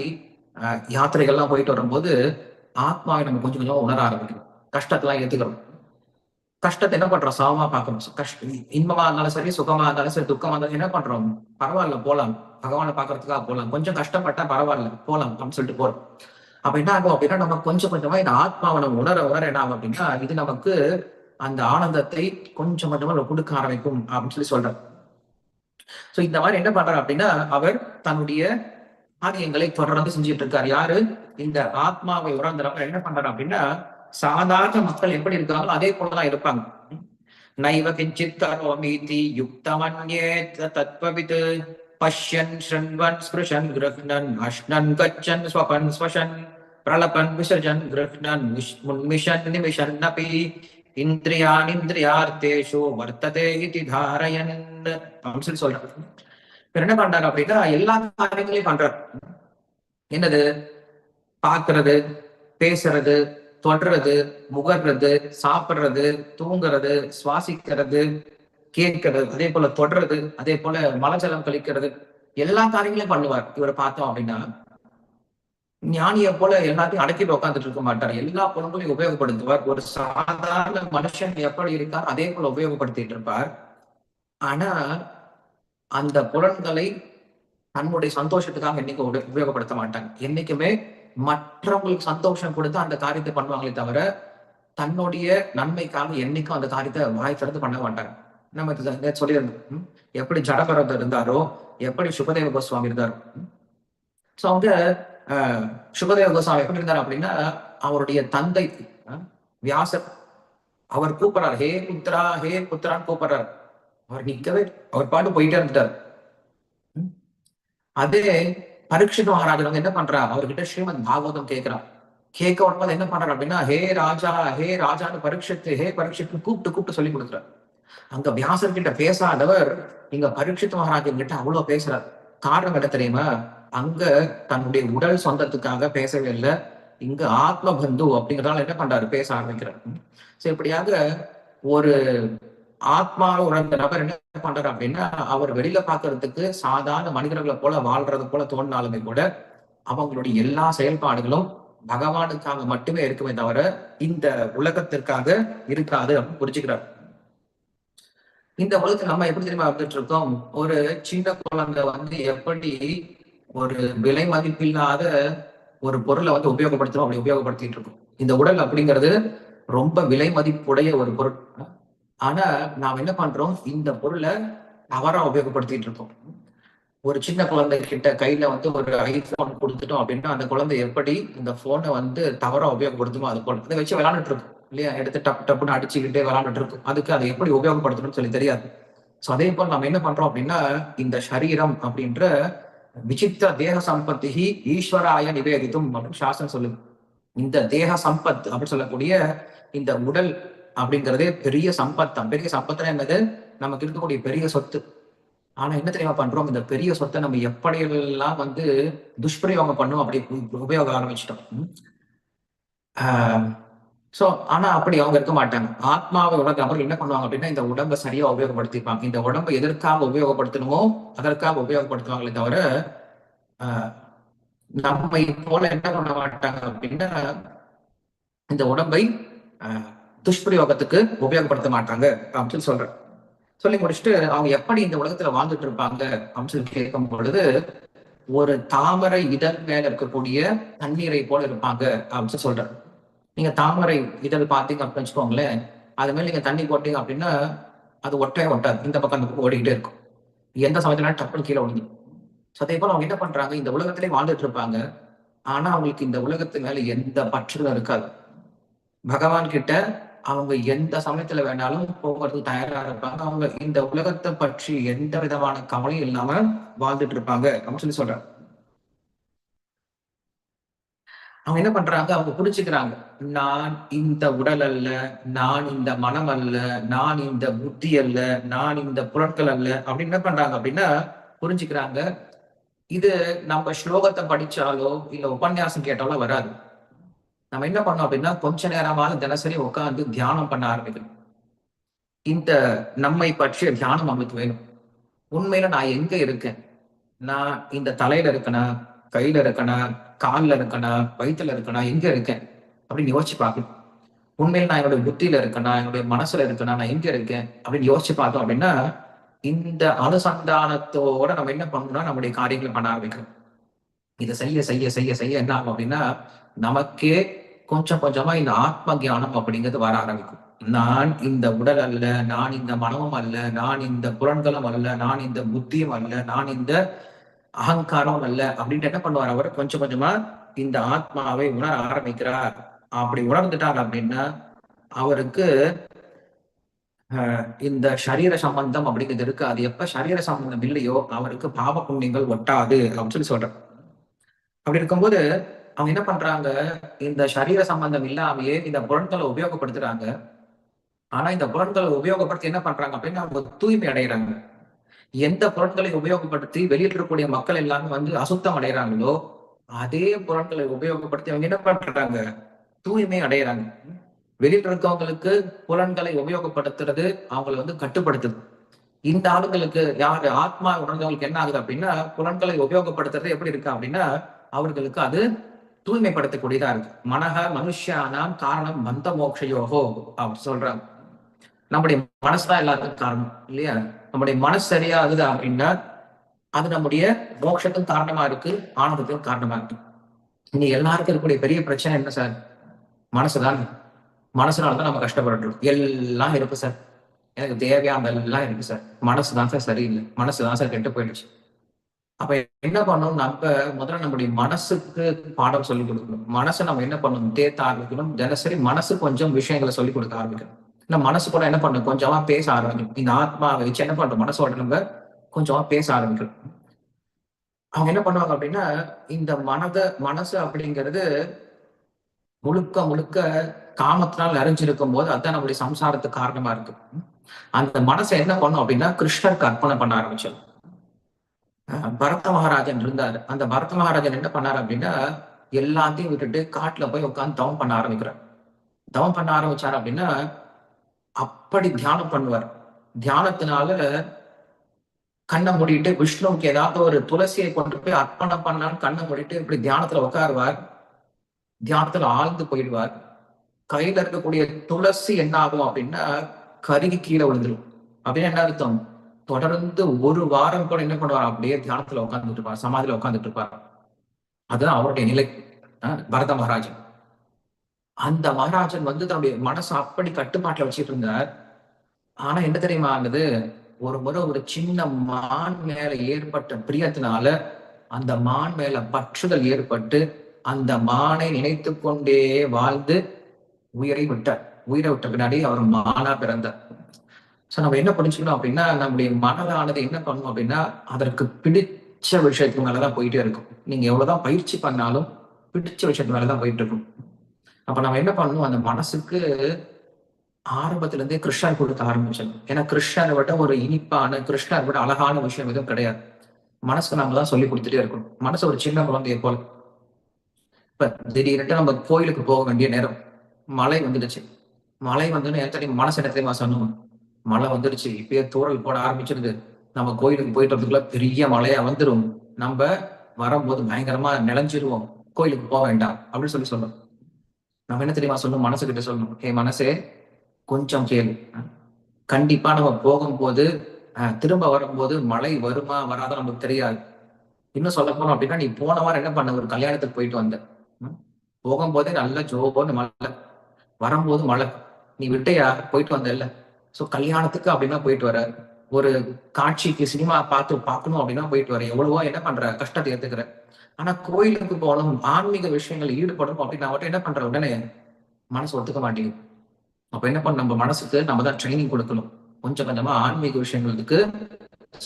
யாத்திரைகள்லாம் போயிட்டு வரும்போது ஆத்மாவை நம்ம கொஞ்சம் கொஞ்சமா உணர ஆரம்பிக்கிறோம். கஷ்டத்தெல்லாம் ஏத்துக்கிறோம். கஷ்டத்தை என்ன பண்றோம், சமமா பார்க்கணும். இன்பமா இருந்தாலும் சரி, சுகமா இருந்தாலும் சரி, துக்கமா இருந்தாலும் என்ன பண்றோம், பரவாயில்ல போலாம், பகவானை பாக்குறதுக்காக போலாம், கொஞ்சம் கஷ்டப்பட்டா பரவாயில்ல போலாம் அப்படின்னு சொல்லிட்டு போறோம். அப்ப என்ன ஆகும் அப்படின்னா, நம்ம கொஞ்சம் கொஞ்சமா இந்த ஆத்மாவை நம்ம உணர உணர என்ன ஆகும் அப்படின்னா, இது நமக்கு அந்த ஆனந்தத்தை கொஞ்சம் கொஞ்சமா நம்ம கொடுக்க ஆரம்பிக்கும் அப்படின்னு சொல்லி சொல்றேன். சோ இந்த மாதிரி என்ன பண்றாரு அப்படின்னா, அவர் தன்னுடைய காரியங்களை தொடர்ந்து செஞ்சுட்டு இருக்காரு. யாரு? இந்த ஆத்மாவை உணர்ந்தவர் என்ன பண்றாரு அப்படின்னா, சாதாரண மக்கள் எப்படி இருக்காங்களோ அதே போலதான் இருப்பாங்க. நைவ கிஞ்சித் கரோமீதி யுக்தமன்யேத் தத்வவித் பஷ்யன் ஷ்ருண்வன் ஸ்பிருஷன் கிருஹ்ணன் அஷ்ணன் கச்சன் ஸ்வபன் ஸ்வஷன் பிரலபன் விசர்ஜன் கிருஹ்ணன் முன்மிஷன் நிமிஷன் அபி இந்திரியார்த்தேஷு வர்த்ததே இதி தாரயன் அப்படின்னு சொல்லி சொல்றாரு. என்ன பண்றாரு அப்படின்னா, எல்லா காரியங்களையும் பண்றாரு. என்னது? பாக்குறது, பேசுறது, தொடுறது, முகர்றது, சாப்பிடுறது, தூங்குறது, சுவாசிக்கிறது, கேட்கிறது, அதே போல தொடர்றது, அதே போல மலஜலம் கழிக்கிறது, எல்லா காரியங்களையும் பண்ணுவார். இவரை பார்த்தோம் அப்படின்னா ஞானியை போல எல்லாத்தையும் அடக்கிட்டு உட்காந்துட்டு இருக்க மாட்டார். எல்லா பொருட்களையும் உபயோகப்படுத்துவார். ஒரு சாதாரண மனுஷன் எப்படி இருக்கார் அதே போல உபயோகப்படுத்திட்டு இருப்பார். ஆனா அந்த புலன்களை தன்னுடைய சந்தோஷத்துக்காக என்னைக்கும் உபயோகப்படுத்த மாட்டாங்க. என்னைக்குமே மற்றவங்களுக்கு சந்தோஷம் கொடுத்து அந்த காரியத்தை பண்ணுவாங்களே தவிர தன்னுடைய நன்மைக்காக என்னைக்கும் அந்த காரியத்தை வாய் திறந்து பண்ண மாட்டாங்க. நம்ம சொல்லியிருந்தோம், எப்படி ஜடபரதர் இருந்தாரோ, எப்படி சுகதேவ கோஸ்வாமி இருந்தாரோ. சோ அவங்க சுகதேவ கோஸ்வாமி எப்படி இருந்தார் அப்படின்னா, அவருடைய தந்தை வியாசர் அவர் கூப்பிடுறாரு, ஹே புத்திரா ஹே புத்திரான்னு கூப்பிடுறாரு. அவர் நிக்கவே, அவர் பாட்டு போயிட்டே இருந்துட்டார். அதே பரீட்சித் மகாராஜன் வந்து என்ன பண்றா, அவர்கிட்ட ஸ்ரீமத் பாகவதம் கேட்கிறான். கேட்க உடனே என்ன பண்றாரு அப்படின்னா, ஹே ராஜா ஹே ராஜான்னு பரீட்சித்து ஹே பரீட்சித்து கூப்பிட்டு கூப்பிட்டு சொல்லி கொடுக்குறாரு. அங்க வியாசர் கிட்ட பேசாதவர் இங்க பரீட்சித் மகாராஜன் கிட்ட அவ்வளவு பேசுறார். காரணம் என்ன தெரியுமா? அங்க தன்னுடைய உடல் சொந்தத்துக்காக பேசவே இல்லை, இங்க ஆத்ம பந்து அப்படிங்கிறதால என்ன பண்றாரு, பேச ஆரம்பிக்கிறார். சோ இப்படியாக ஒரு ஆத்மாவை உணர்ந்த நபர் என்ன பண்றாரு அப்படின்னா, அவர் வெளியில பாக்குறதுக்கு சாதாரண மனிதர்களை போல வாழ்றது போல தோணினாலுமே கூட அவங்களுடைய எல்லா செயல்பாடுகளும் பகவானுக்காக மட்டுமே இருக்குமே தவிர இந்த உலகத்திற்காக இருக்காது அப்படின்னு புரிஞ்சுக்கிறார். இந்த உலகத்துல நம்ம எப்படி தெரியுமா வந்துட்டு இருக்கோம், ஒரு சின்ன குழந்தை வந்து எப்படி ஒரு விலை மதிப்பில்லாத ஒரு பொருளை வந்து உபயோகப்படுத்துறோம் அப்படி உபயோகப்படுத்திட்டு இருக்கோம். இந்த உடல் அப்படிங்கிறது ரொம்ப விலை மதிப்புடைய ஒரு பொருள். ஆனா நாம் என்ன பண்றோம், இந்த பொருளை தவறா உபயோகப்படுத்திட்டு இருக்கோம். ஒரு சின்ன குழந்தை கிட்ட கையில வந்து ஒரு ஐபோன் கொடுத்துட்டோம் அப்படின்னா அந்த குழந்தை எப்படி இந்த போனை வந்து தவறா உபயோகப்படுத்துமோ அது போல அதை வச்சு விளையாண்டுட்டு இருக்கும் இல்லையா, எடுத்து டப்பு டப்புன்னு அடிச்சுக்கிட்டே விளையாண்டுட்டு இருக்கும். அதுக்கு அதை எப்படி உபயோகப்படுத்தணும்னு சொல்லி தெரியாது. சோ அதே போல நம்ம என்ன பண்றோம் அப்படின்னா, இந்த சரீரம் அப்படின்ற விசித்திர தேக சம்பத்தி ஈஸ்வராய நிவேதித்தும் அப்படின்னு சாஸ்திரம் சொல்லுது. இந்த தேக சம்பத் அப்படின்னு சொல்லக்கூடிய இந்த உடல் அப்படிங்கிறதே பெரிய சம்பத்தம். பெரிய சம்பத்துனா என்னது, நமக்கு இருக்கக்கூடிய பெரிய சொத்து. ஆனா என்ன தெரியுமா பண்றோம், இந்த பெரிய சொத்தை நம்ம எப்படியெல்லாம் வந்து துஷ்பிரயோகம் பண்ணும் அப்படி உபயோகம் ஆரம்பிச்சிட்டோம். சோ ஆனா அப்படி அவங்க இருக்க மாட்டாங்க. ஆத்மாவை உணர்ந்த நபர்கள் என்ன பண்ணுவாங்க அப்படின்னா, இந்த உடம்பை சரியா உபயோகப்படுத்திப்பாங்க. இந்த உடம்பை எதற்காக உபயோகப்படுத்தணுமோ அதற்காக உபயோகப்படுத்துவாங்களே தவிர நம்மை போல என்ன பண்ண மாட்டாங்க அப்படின்னா, இந்த உடம்பை துஷ்பிரயோகத்துக்கு உபயோகப்படுத்த மாட்டாங்க அப்படின்னு சொல்றேன். சொல்லி முடிச்சுட்டு அவங்க எப்படி இந்த உலகத்துல வாழ்ந்துட்டு இருப்பாங்க அப்படின்னு சொல்லி கேட்கும் பொழுது, ஒரு தாமரை இதழ் மேல இருக்கக்கூடிய தண்ணீரை போல இருப்பாங்க அப்படின்னு சொல்றாரு. நீங்க தாமரை இதழ் பார்த்தீங்க அப்படின்னு வச்சுக்கோங்களேன், அது மேல நீங்க தண்ணி போட்டீங்க அப்படின்னா அது ஒட்டவே ஒட்டாது, இந்த பக்கம் அந்த பக்கம் ஓடிக்கிட்டே இருக்கும். எந்த சமயத்துல டப்புன்னு கீழே விழுந்து. அதே போல அவங்க என்ன பண்றாங்க, இந்த உலகத்திலே வாழ்ந்துட்டு இருப்பாங்க. ஆனா அவங்களுக்கு இந்த உலகத்து மேல எந்த பற்றும் இருக்காது. பகவான் கிட்ட அவங்க எந்த சமயத்துல வேணாலும் போகிறதுக்கு தயாரா இருப்பாங்க. அவங்க இந்த உலகத்தை பற்றி எந்த விதமான கவலையும் இல்லாம வாழ்ந்துட்டு இருப்பாங்க அப்படின்னு சொல்லி சொல்றாங்க. அவங்க என்ன பண்றாங்க, அவங்க புரிஞ்சுக்கிறாங்க. நான் இந்த உடல் அல்ல, நான் இந்த மனம் அல்ல, நான் இந்த புத்தி அல்ல, நான் இந்த புலன்கள் அல்ல அப்படின்னு என்ன பண்றாங்க அப்படின்னா புரிஞ்சுக்கிறாங்க. இது நம்ம ஸ்லோகத்தை படிச்சாலோ இல்ல உபன்யாசம் கேட்டாலோ வராது. நம்ம என்ன பண்ணோம் அப்படின்னா கொஞ்ச நேரமாவது தினசரி உட்கார்ந்து தியானம் பண்ண ஆரம்பிக்கணும். இந்த நம்மை பற்றிய தியானம் நம்மளுக்கு வேணும். உண்மையில நான் எங்க இருக்கேன்? நான் இந்த தலையில இருக்கனா, கையில இருக்கனா, கால்ல இருக்கனா, வயித்துல இருக்கனா, எங்க இருக்கேன் அப்படின்னு யோசிச்சு பார்க்கணும். உண்மையில நான் என்னுடைய புத்தியில இருக்கனா, என்னுடைய மனசுல இருக்கனா, நான் எங்க இருக்கேன் அப்படின்னு யோசிச்சு பார்த்தோம் அப்படின்னா இந்த அனுசந்தானத்தோட நம்ம என்ன பண்ணணும்னா நம்முடைய காரியங்களை பண்ண ஆரம்பிக்கணும். இதை செய்ய செய்ய செய்ய செய்ய என்ன ஆகும் அப்படின்னா நமக்கே கொஞ்சம் கொஞ்சமா இந்த ஆத்ம ஞானம் அப்படிங்கிறது வர ஆரம்பிக்கும். நான் இந்த உடல் அல்ல, நான் இந்த மனமும் அல்ல, நான் இந்த புலன்களும் அல்ல, நான் இந்த புத்தியும் அல்ல, நான் இந்த அகங்காரம் அல்ல அப்படின்ட்டு என்ன பண்ணுவார் அவர் கொஞ்சம் கொஞ்சமா இந்த ஆத்மாவை உணர ஆரம்பிக்கிறார். அப்படி உணர்ந்துட்டார் அப்படின்னா அவருக்கு இந்த சரீர சம்பந்தம் அப்படிங்கிறது இருக்கு. அது எப்ப சரீர சம்பந்தம் இல்லையோ அவருக்கு பாவ புண்ணியங்கள் ஒட்டாது அப்படின்னு சொல்லி சொல்றேன். அப்படி இருக்கும்போது அவங்க என்ன பண்றாங்க, இந்த சரீர சம்பந்தம் இல்லாமையே இந்த புலன்களை உபயோகப்படுத்துறாங்க. ஆனா இந்த புலன்களை உபயோகப்படுத்தி என்ன பண்றாங்க அப்படின்னா அவங்க தூய்மை அடைகிறாங்க. எந்த பொருட்களை உபயோகப்படுத்தி வெளியில் இருக்கக்கூடிய மக்கள் எல்லாமே வந்து அசுத்தம் அடைகிறாங்களோ அதே பொருட்களை உபயோகப்படுத்தி அவங்க என்ன பண்றாங்க, தூய்மை அடைகிறாங்க. வெளியில் இருக்கவங்களுக்கு புலன்களை உபயோகப்படுத்துறது அவங்களை வந்து கட்டுப்படுத்துது. இந்த ஆளுங்களுக்கு யாரு ஆத்மா உணர்ந்தவங்களுக்கு என்ன ஆகுது அப்படின்னா புலன்களை உபயோகப்படுத்துறது எப்படி இருக்கு அப்படின்னா அவர்களுக்கு அது தூய்மைப்படுத்தக்கூடியதா இருக்கு. மனக மனுஷியானாம் காரணம் பந்த மோக்ஷயோகோ அப்படின்னு சொல்றாங்க. நம்முடைய மனசுதான் எல்லாத்துக்கும் காரணம் இல்லையா? நம்முடைய மனசு சரியாகுது அப்படின்னா அது நம்முடைய மோட்சத்துக்கும் காரணமா இருக்கு, ஆனந்தத்துக்கும் காரணமா இருக்கு. இனி எல்லாருக்கும் இருக்கக்கூடிய பெரிய பிரச்சனை என்ன சார்? மனசுதான். மனசுனாலதான் நம்ம கஷ்டப்படுறோம். எல்லாம் இருக்கு சார், எனக்கு தேவையான எல்லாம் இருக்கு சார், மனசுதான் சார் சரியில்லை, மனசுதான் சார் கெட்டு போயிடுச்சு. அப்ப என்ன பண்ணணும், நம்ம முதல்ல நம்முடைய மனசுக்கு பாடம் சொல்லிக் கொடுக்கணும். மனசை நம்ம என்ன பண்ணணும், தேத்த ஆரம்பிக்கணும். தினசரி மனசு கொஞ்சம் விஷயங்களை சொல்லிக் கொடுக்க ஆரம்பிக்கணும். நம்ம மனசு கூட என்ன பண்ணணும், கொஞ்சமா பேச ஆரம்பிக்கணும். இந்த ஆத்மாவை வச்சு என்ன பண்றோம், மனசோட நம்ம கொஞ்சமா பேச ஆரம்பிக்கணும். அவங்க என்ன பண்ணுவாங்க அப்படின்னா இந்த மனசு அப்படிங்கிறது முழுக்க முழுக்க காமத்தினால் நிறைஞ்சிருக்கும் போது அதுதான் நம்முடைய சம்சாரத்துக்கு காரணமா இருக்கு. அந்த மனசை என்ன பண்ணும் அப்படின்னா கிருஷ்ணருக்கு அர்ப்பணை பண்ண ஆரம்பிச்சோம். பரத மகாராஜன் இருந்தாரு. அந்த பரத மகாராஜன் என்ன பண்ணாரு அப்படின்னா எல்லாத்தையும் விட்டுட்டு காட்டுல போய் உட்காந்து தவம் பண்ண ஆரம்பிக்கிறார். தவம் பண்ண ஆரம்பிச்சாரு அப்படின்னா அப்படி தியானம் பண்ணுவார். தியானத்தினால கண்ணை மூடிட்டு விஷ்ணுவுக்கு ஏதாவது ஒரு துளசியை கொண்டு போய் அர்ப்பணம் பண்ணான்னு கண்ணை மூடிட்டு இப்படி தியானத்துல உட்காருவார். தியானத்துல ஆழ்ந்து போயிடுவார். கையில இருக்கக்கூடிய துளசி என்ன ஆகும் அப்படின்னா கருகி கீழே விழுந்துடும். அப்படின்னு என்ன அர்த்தம், தொடர்ந்து ஒரு வாரம் கூட என்ன பண்ணுவார், அப்படியே தியானத்துல உட்கார்ந்துட்டு இருப்பார், சமாதியில உட்கார்ந்துட்டு இருப்பார். அதுதான் அவருடைய நிலை. பரத மகாராஜன். அந்த மகாராஜன் வந்து தன்னுடைய மனசை அப்படி கட்டுப்பாட்டுல வச்சுட்டு இருந்தார். ஆனா என்ன தெரியுமா ஆகுது, ஒரு முறை ஒரு சின்ன மான் மேல ஏற்பட்ட பிரியத்தினால அந்த மான் மேல பற்றுதல் ஏற்பட்டு அந்த மானை நினைத்து கொண்டே வாழ்ந்து உயிரை விட்டார். உயிரை விட்ட பின்னாடி அவர் மானா பிறந்தார். சோ நம்ம என்ன புரிஞ்சுக்கணும் அப்படின்னா நம்முடைய மனதானது என்ன பண்ணணும் அப்படின்னா அதற்கு பிடிச்ச விஷயத்துக்கு மேலதான் போயிட்டே இருக்கும். நீங்க எவ்வளவுதான் பயிற்சி பண்ணாலும் பிடிச்ச விஷயத்து மேலதான் போயிட்டு இருக்கும். அப்ப நம்ம என்ன பண்ணணும், அந்த மனசுக்கு ஆரம்பத்துல இருந்தே கிருஷ்ணர் கொடுக்க ஆரம்பிச்சோம். ஏன்னா கிருஷ்ணரை விட ஒரு இனிப்பான, கிருஷ்ணரை விட அழகான விஷயம் எதுவும் கிடையாது. மனசுக்கு நாம தான் சொல்லி கொடுத்துட்டே இருக்கணும். மனசு ஒரு சின்ன குழந்தைய போல. இப்ப திடீர்னு நம்ம கோயிலுக்கு போக வேண்டிய நேரம், மழை வந்துடுச்சு. மழை வந்து எத்தனை மனசு என்ன தெரியுமா சொன்னோம், மழை வந்துடுச்சு, இப்பயே தூறல் போட ஆரம்பிச்சிருது, நம்ம கோயிலுக்கு போயிட்டு வரதுக்குள்ள பெரிய மழையா வந்துடும், நம்ம வரும்போது பயங்கரமா நினைஞ்சிருவோம், கோயிலுக்கு போக வேண்டாம் அப்படின்னு சொல்லி சொல்லணும். நம்ம என்ன தெரியுமா சொல்லணும், மனசு கிட்ட சொல்லணும், ஏ மனசே கொஞ்சம் கேளு, கண்டிப்பா நம்ம போகும்போது திரும்ப வரும்போது மழை வருமா வராத நமக்கு தெரியாது. இன்னும் சொல்ல போனோம் அப்படின்னா நீ போன வாரம் என்ன பண்ண, ஒரு கல்யாணத்துக்கு போயிட்டு வந்த, போகும்போதே நல்ல ஜோபோன்னு மழை, வரும்போது மழை, நீ விட்டையா போயிட்டு வந்த இல்ல. சோ கல்யாணத்துக்கு அப்படின்னா போயிட்டு வர, ஒரு காட்சிக்கு சினிமா பார்க்கணும் அப்படின்னா போயிட்டு வர, எவ்வளவோ என்ன பண்ற கஷ்டத்தை ஏத்துக்கிற. ஆனா கோயிலுக்கு போகணும், ஆன்மீக விஷயங்கள் ஈடுபடணும் அப்படின்னு நான் என்ன பண்ற உடனே மனசு ஒத்துக்க மாட்டேங்குது. அப்ப என்ன பண்ண, நம்ம மனசுக்கு நம்ம தான் ட்ரைனிங் கொடுக்கணும். கொஞ்சம் கொஞ்சமா ஆன்மீக விஷயங்களுக்கு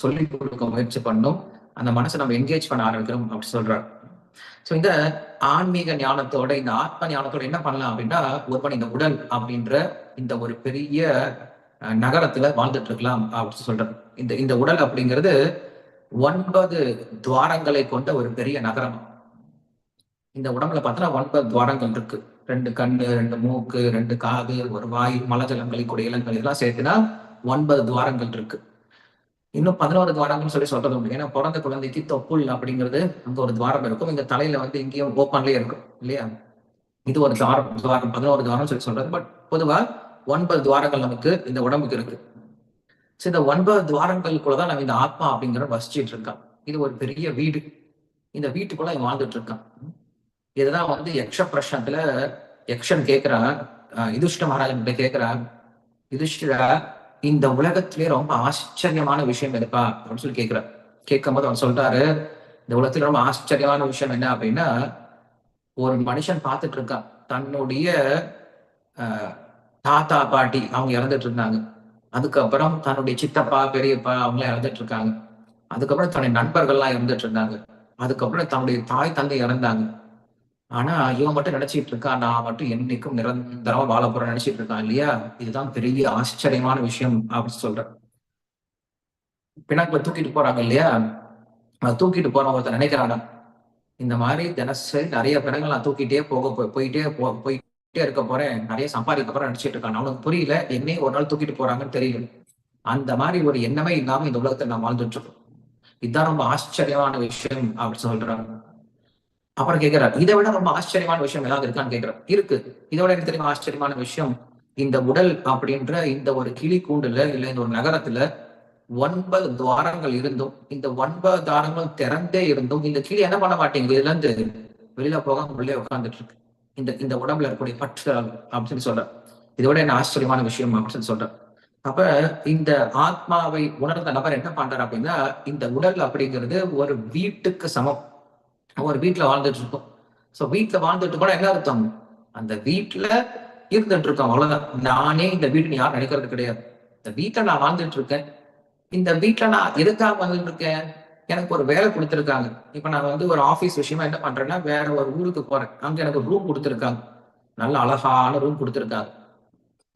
சொல்லி கொடுக்க முயற்சி பண்ணணும். அந்த மனசை நம்ம என்கேஜ் பண்ண ஆரம்பிக்கிறோம் அப்படி சொல்றாரு. சோ இந்த ஆன்மீக ஞானத்தோட, இந்த ஆத்ம ஞானத்தோட என்ன பண்ணலாம் அப்படின்னா, ஒருவன் இந்த உடல் அப்படின்ற இந்த ஒரு பெரிய நகரத்துல வாழ்ந்துட்டு இருக்கலாம் அப்படின்னு சொல்றது. இந்த இந்த உடல் அப்படிங்கிறது 9 துவாரங்களை கொண்ட ஒரு பெரிய நகரம். இந்த உடம்புல பார்த்தா 9 துவாரங்கள் இருக்கு. 2 கண்ணு, 2 மூக்கு, 2 காது, ஒரு வாய், மலஜலம் கழிக்கூடிய இளங்கள் இதெல்லாம் சேர்த்துனா 9 துவாரங்கள் இருக்கு. இன்னும் 11 துவாரங்கள் சொல்றது உண்டு. ஏன்னா பிறந்த குழந்தைக்கு தொப்புள் அப்படிங்கிறது அங்க ஒரு துவாரம் இருக்கும். இங்க தலையில வந்து இங்கேயும் ஓப்பன்லயே இருக்கும் இல்லையா? இது ஒரு துவாரம் 11 துவாரம் சொல்றது. பட் பொதுவா 9 துவாரங்கள் நமக்கு இந்த உடம்புக்கு இருக்கு. சோ இந்த 9 துவாரங்களுக்குள்ளதான் நம்ம இந்த ஆத்மா அப்படிங்கிற வசிச்சுட்டு இருக்கான். இது ஒரு பெரிய வீடு. இந்த வீட்டுக்குள்ள இவன் வாழ்ந்துட்டு இருக்கான். இதுதான் வந்து யக்ஷ பிரஷ்னத்துல யக்ஷன் கேட்கிறான், யுதிஷ்ட மகாராஜன் கேட்கிறான், யுதிஷ்டிரா இந்த உலகத்திலே ரொம்ப ஆச்சரியமான விஷயம் எதுப்பா அப்படின்னு சொல்லி கேட்கிறார். கேட்கும்போது அவன் சொல்றாரு, இந்த உலகத்துல ரொம்ப ஆச்சரியமான விஷயம் என்ன அப்படின்னா, ஒரு மனுஷன் பார்த்துட்டு இருக்கான் தன்னுடைய தாத்தா பாட்டி அவங்க இறந்துட்டு இருந்தாங்க. அதுக்கப்புறம் தன்னுடைய சித்தப்பா பெரியப்பா அவங்க இறந்துட்டு இருக்காங்க. அதுக்கப்புறம் தன்னுடைய நண்பர்கள்லாம் இறந்துட்டு இருந்தாங்க. அதுக்கப்புறம் தன்னுடைய தாய் தந்தை இறந்தாங்க. ஆனா இவன் மட்டும் நினைச்சிட்டு இருக்கான், நான் மட்டும் என்னைக்கும் நிரந்தரமா வாழ போறேன் நினைச்சிட்டு இருக்கான் இல்லையா? இதுதான் பெரிய ஆச்சரியமான விஷயம் அப்படின்னு சொல்றேன். பிணக்குல தூக்கிட்டு போறாங்க இல்லையா? தூக்கிட்டு போற ஒருத்தர் நினைக்கிறானா, இந்த மாதிரி தினசரி நிறைய பிணங்கள் நான் தூக்கிட்டே போயிட்டே இருக்க போறேன், நிறைய சம்பாதிக்க போறேன் நினைச்சிட்டு இருக்கான். அவனுக்கு புரியல, என்னையும் ஒரு நாள் தூக்கிட்டு போறாங்கன்னு தெரியல. அந்த மாதிரி ஒரு எண்ணமே இல்லாம இந்த உலகத்தை நான் வாழ்ந்துட்டு இருக்கோம். இதுதான் ரொம்ப ஆச்சரியமான விஷயம் அப்படின்னு சொல்றாங்க. அப்புறம் கேட்கிறார், இதை விட ரொம்ப ஆச்சரியமான விஷயம் ஏதாவது இருக்கான்னு கேட்கிறார். இருக்கு. இதோட எனக்கு தெரியும் ஆச்சரியமான விஷயம், இந்த உடல் அப்படின்ற இந்த ஒரு கிளி கூண்டுல இல்ல இந்த ஒரு நகரத்துல 9 துவாரங்கள் இருந்தும், இந்த 9 துவாரங்களும் திறந்தே இருந்தும் இந்த கிளி என்ன பண்ண மாட்டேங்குது, இதுல இருந்து வெளியில போகாம உள்ளே உட்கார்ந்துட்டு இருக்கு. இந்த இந்த உடம்புல இருக்கக்கூடிய பற்று அப்படின்னு சொல்ற. இதோட என்ன ஆச்சரியமான விஷயம் அப்படின்னு சொல்ற. அப்ப இந்த ஆத்மாவை உணர்ந்த நபர் என்ன பண்றாரு அப்படின்னா, இந்த உடல் அப்படிங்கிறது ஒரு வீட்டுக்கு சமம். ஒரு வீட்டுல வாழ்ந்துட்டு இருக்கோம். சோ வீட்டுல வாழ்ந்துட்டு கூட என்ன அர்த்தம், அந்த வீட்டுல இருந்துட்டு இருக்கோம் அவ்வளவுதான். நானே இந்த வீட்டுன்னு யாரும் நினைக்கிறது கிடையாது. இந்த வீட்டுல நான் வாழ்ந்துட்டு இருக்கேன். இந்த வீட்டுல நான் எதுக்காக வந்துட்டு இருக்கேன், எனக்கு ஒரு வேலை கொடுத்துருக்காங்க. இப்ப நான் வந்து ஒரு ஆபீஸ் விஷயமா என்ன பண்றேன்னா, வேற ஒரு ஊருக்கு போறேன். அங்க எனக்கு ஒரு ரூம் கொடுத்துருக்காங்க. நல்ல அழகான ரூம் கொடுத்துருக்காங்க.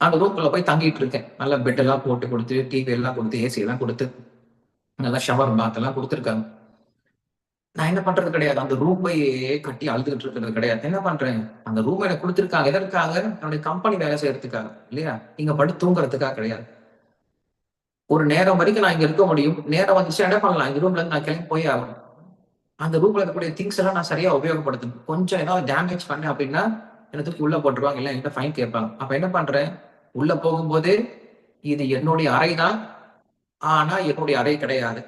அந்த ரூம்குள்ள போய் தங்கிட்டு இருக்கேன். நல்ல பெட் எல்லாம் போட்டு கொடுத்து, டிவி எல்லாம் கொடுத்து, ஏசி எல்லாம் கொடுத்து, நல்லா ஷவர் பாத் எல்லாம் கொடுத்துருக்காங்க. நான் என்ன பண்றது கிடையாது. அந்த ரூமையே கட்டி அழுதுகிட்டு இருக்கிறது கிடையாது. என்ன பண்றேன், அந்த ரூம் எனக்கு கொடுத்துருக்காங்க. எதற்காக, என்னுடைய கம்பெனி வேலை செய்யறதுக்காக இல்லையா? இங்க படுத்து தூங்குறதுக்காக கிடையாது. ஒரு நேரம் வரைக்கும் நான் இங்க இருக்க முடியும். நேரம் வந்துச்சு என்ன பண்ணலாம், இந்த ரூம்ல இருந்து நான் கிளம்பி போய் ஆகணும். அந்த ரூம்ல இருக்கக்கூடிய திங்ஸ் எல்லாம் நான் சரியா உபயோகப்படுத்தணும். கொஞ்சம் ஏதாவது டேமேஜ் பண்ணேன் அப்படின்னா என்ன தூக்கி உள்ள போட்டுருவாங்க, இல்ல என்கிட்ட ஃபைன் கேட்பாங்க. அப்ப என்ன பண்றேன், உள்ள போகும்போது இது என்னுடைய அறை தான், ஆனா என்னுடைய அறை கிடையாது.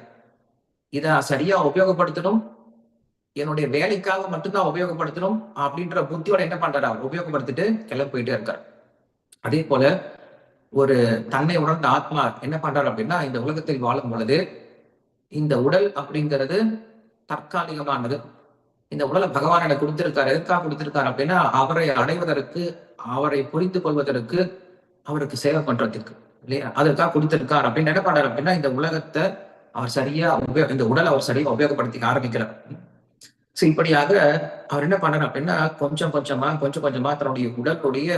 இதை நான் சரியா உபயோகப்படுத்தணும், என்னுடைய வேலைக்காக மட்டும்தான் உபயோகப்படுத்தணும் அப்படின்ற புத்தியோட என்ன பண்றாரு, அவர் உபயோகப்படுத்திட்டு கிளம்பி போயிட்டே இருக்காரு. அதே போல ஒரு தன்னை உணர்ந்த ஆத்மா என்ன பண்றாரு அப்படின்னா, இந்த உலகத்தில் வாழும் பொழுது இந்த உடல் அப்படிங்கிறது தற்காலிகமானது. இந்த உடலை பகவான் எனக்கு கொடுத்திருக்காரு. எதுக்காக கொடுத்திருக்காரு அப்படின்னா, அவரை அடைவதற்கு, அவரை புரிந்து கொள்வதற்கு, அவருக்கு சேவை பண்றதுக்கு இல்லையா? அதற்காக கொடுத்திருக்கார் அப்படின்னு என்ன பண்றாரு அப்படின்னா, இந்த உலகத்தை அவர் சரியா இந்த உடலை அவர் சரியா உபயோகப்படுத்திக்க ஆரம்பிக்கிறார். சோ இப்படியாக அவர் என்ன பண்றாரு அப்படின்னா, கொஞ்சம் கொஞ்சமா தன்னுடைய உடலுடைய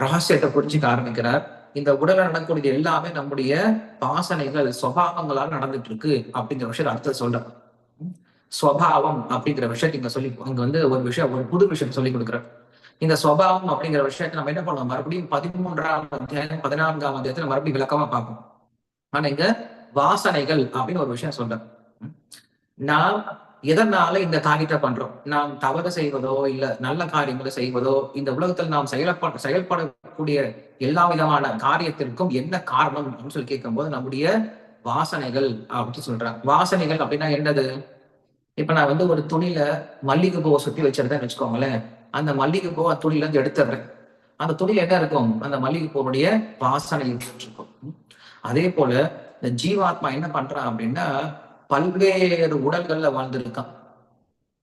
ரகசியத்தை புரிஞ்சுக்க ஆரம்பிக்கிறார். இந்த உடலை நடக்கக்கூடிய எல்லாமே நம்முடைய வாசனைகள், சுபாவங்களால் நடந்துட்டு இருக்கு அப்படிங்கிற விஷயத்தை அடுத்து சொல்றார். ஸ்வபாவம் அப்படிங்கிற விஷயத்தை இங்க வந்து ஒரு விஷயம், ஒரு புது விஷயத்தை சொல்லி கொடுக்குறார். இந்த ஸ்வபாவம் அப்படிங்கிற விஷயத்தை நம்ம என்ன பண்ணுவோம், மறுபடியும் 13ஆம் அத்தியாயம் 14ஆம் அத்தியாயத்துல மறுபடியும் விளக்கமா பார்ப்போம். ஆனா இங்க வாசனைகள் அப்படின்னு ஒரு விஷயம் சொல்றேன். நாம் எதனால இந்த காரியத்தை பண்றோம், நாம் தவறு செய்வதோ இல்ல நல்ல காரியங்களை செய்வதோ, இந்த உலகத்தில் நாம் செயல்படக்கூடிய எல்லா விதமான காரியத்திற்கும் என்ன காரணம் அப்படின்னு சொல்லி கேட்கும்போது நம்முடைய வாசனைகள் அப்படின்னு சொல்றாங்க. வாசனைகள் அப்படின்னா என்னது, இப்ப நான் வந்து ஒரு துணியில மல்லிகை பூவை சுத்தி வச்சிருந்தேன்னு வச்சுக்கோங்களேன். அந்த மல்லிகை பூவை துணியில இருந்து எடுத்துடுறேன். அந்த துணியில என்ன இருக்கும், அந்த மல்லிகை பூவுடைய வாசனை இருக்கும். அதே போல இந்த ஜீவாத்மா என்ன பண்றான் அப்படின்னா, பல்வேறு உடல்கள்ல வாழ்ந்திருக்கான்.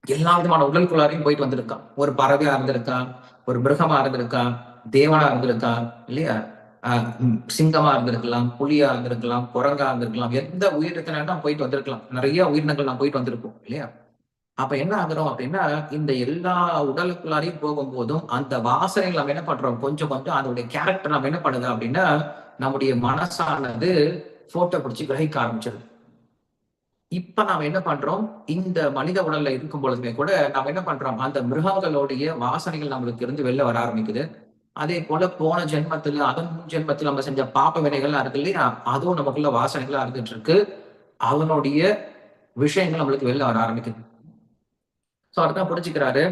எல்லா விதமான உடலுக்குள்ளாரையும் போயிட்டு வந்திருக்கான். ஒரு பறவையா இருந்திருக்கான், ஒரு மிருகமா இருந்திருக்கான், தேவனா இருந்திருக்கான் இல்லையா? சிங்கமா இருந்திருக்கலாம், புலியா இருந்திருக்கலாம், குரங்கா இருந்திருக்கலாம், எந்த உயிரினத்தினா போயிட்டு வந்திருக்கலாம். நிறைய உயிரினங்கள் நான் போயிட்டு வந்திருப்போம் இல்லையா? அப்ப என்ன ஆகுறோம் அப்படின்னா, இந்த எல்லா உடலுக்குள்ளாரையும் போகும்போதும் அந்த வாசனைகள் நம்ம என்ன பண்றோம், கொஞ்சம் கொஞ்சம் அதோடைய கேரக்டர் நம்ம என்ன பண்ணுது அப்படின்னா, நம்முடைய மனசானது போட்டோ பிடிச்சு கிரகிக்க ஆரம்பிச்சிடும். இப்ப நாம என்ன பண்றோம், இந்த மனித உடல்ல இருக்கும் பொழுதுமே கூட நாம என்ன பண்றோம், அந்த மிருகங்களுடைய வாசனைகள் நம்மளுக்கு இருந்து வெளில வர ஆரம்பிக்குது. அதே போல போன ஜென்மத்துல, அதன் முன் ஜென்மத்துல நம்ம செஞ்ச பாப வினைகள்லாம் இருக்கு இல்லையா, அதுவும் நமக்குள்ள வாசனைகளா இருந்துட்டு இருக்கு. அதனுடைய விஷயங்கள் நம்மளுக்கு வெளில வர ஆரம்பிக்குது. சோ அதான் புரிஞ்சுக்கிறாரு.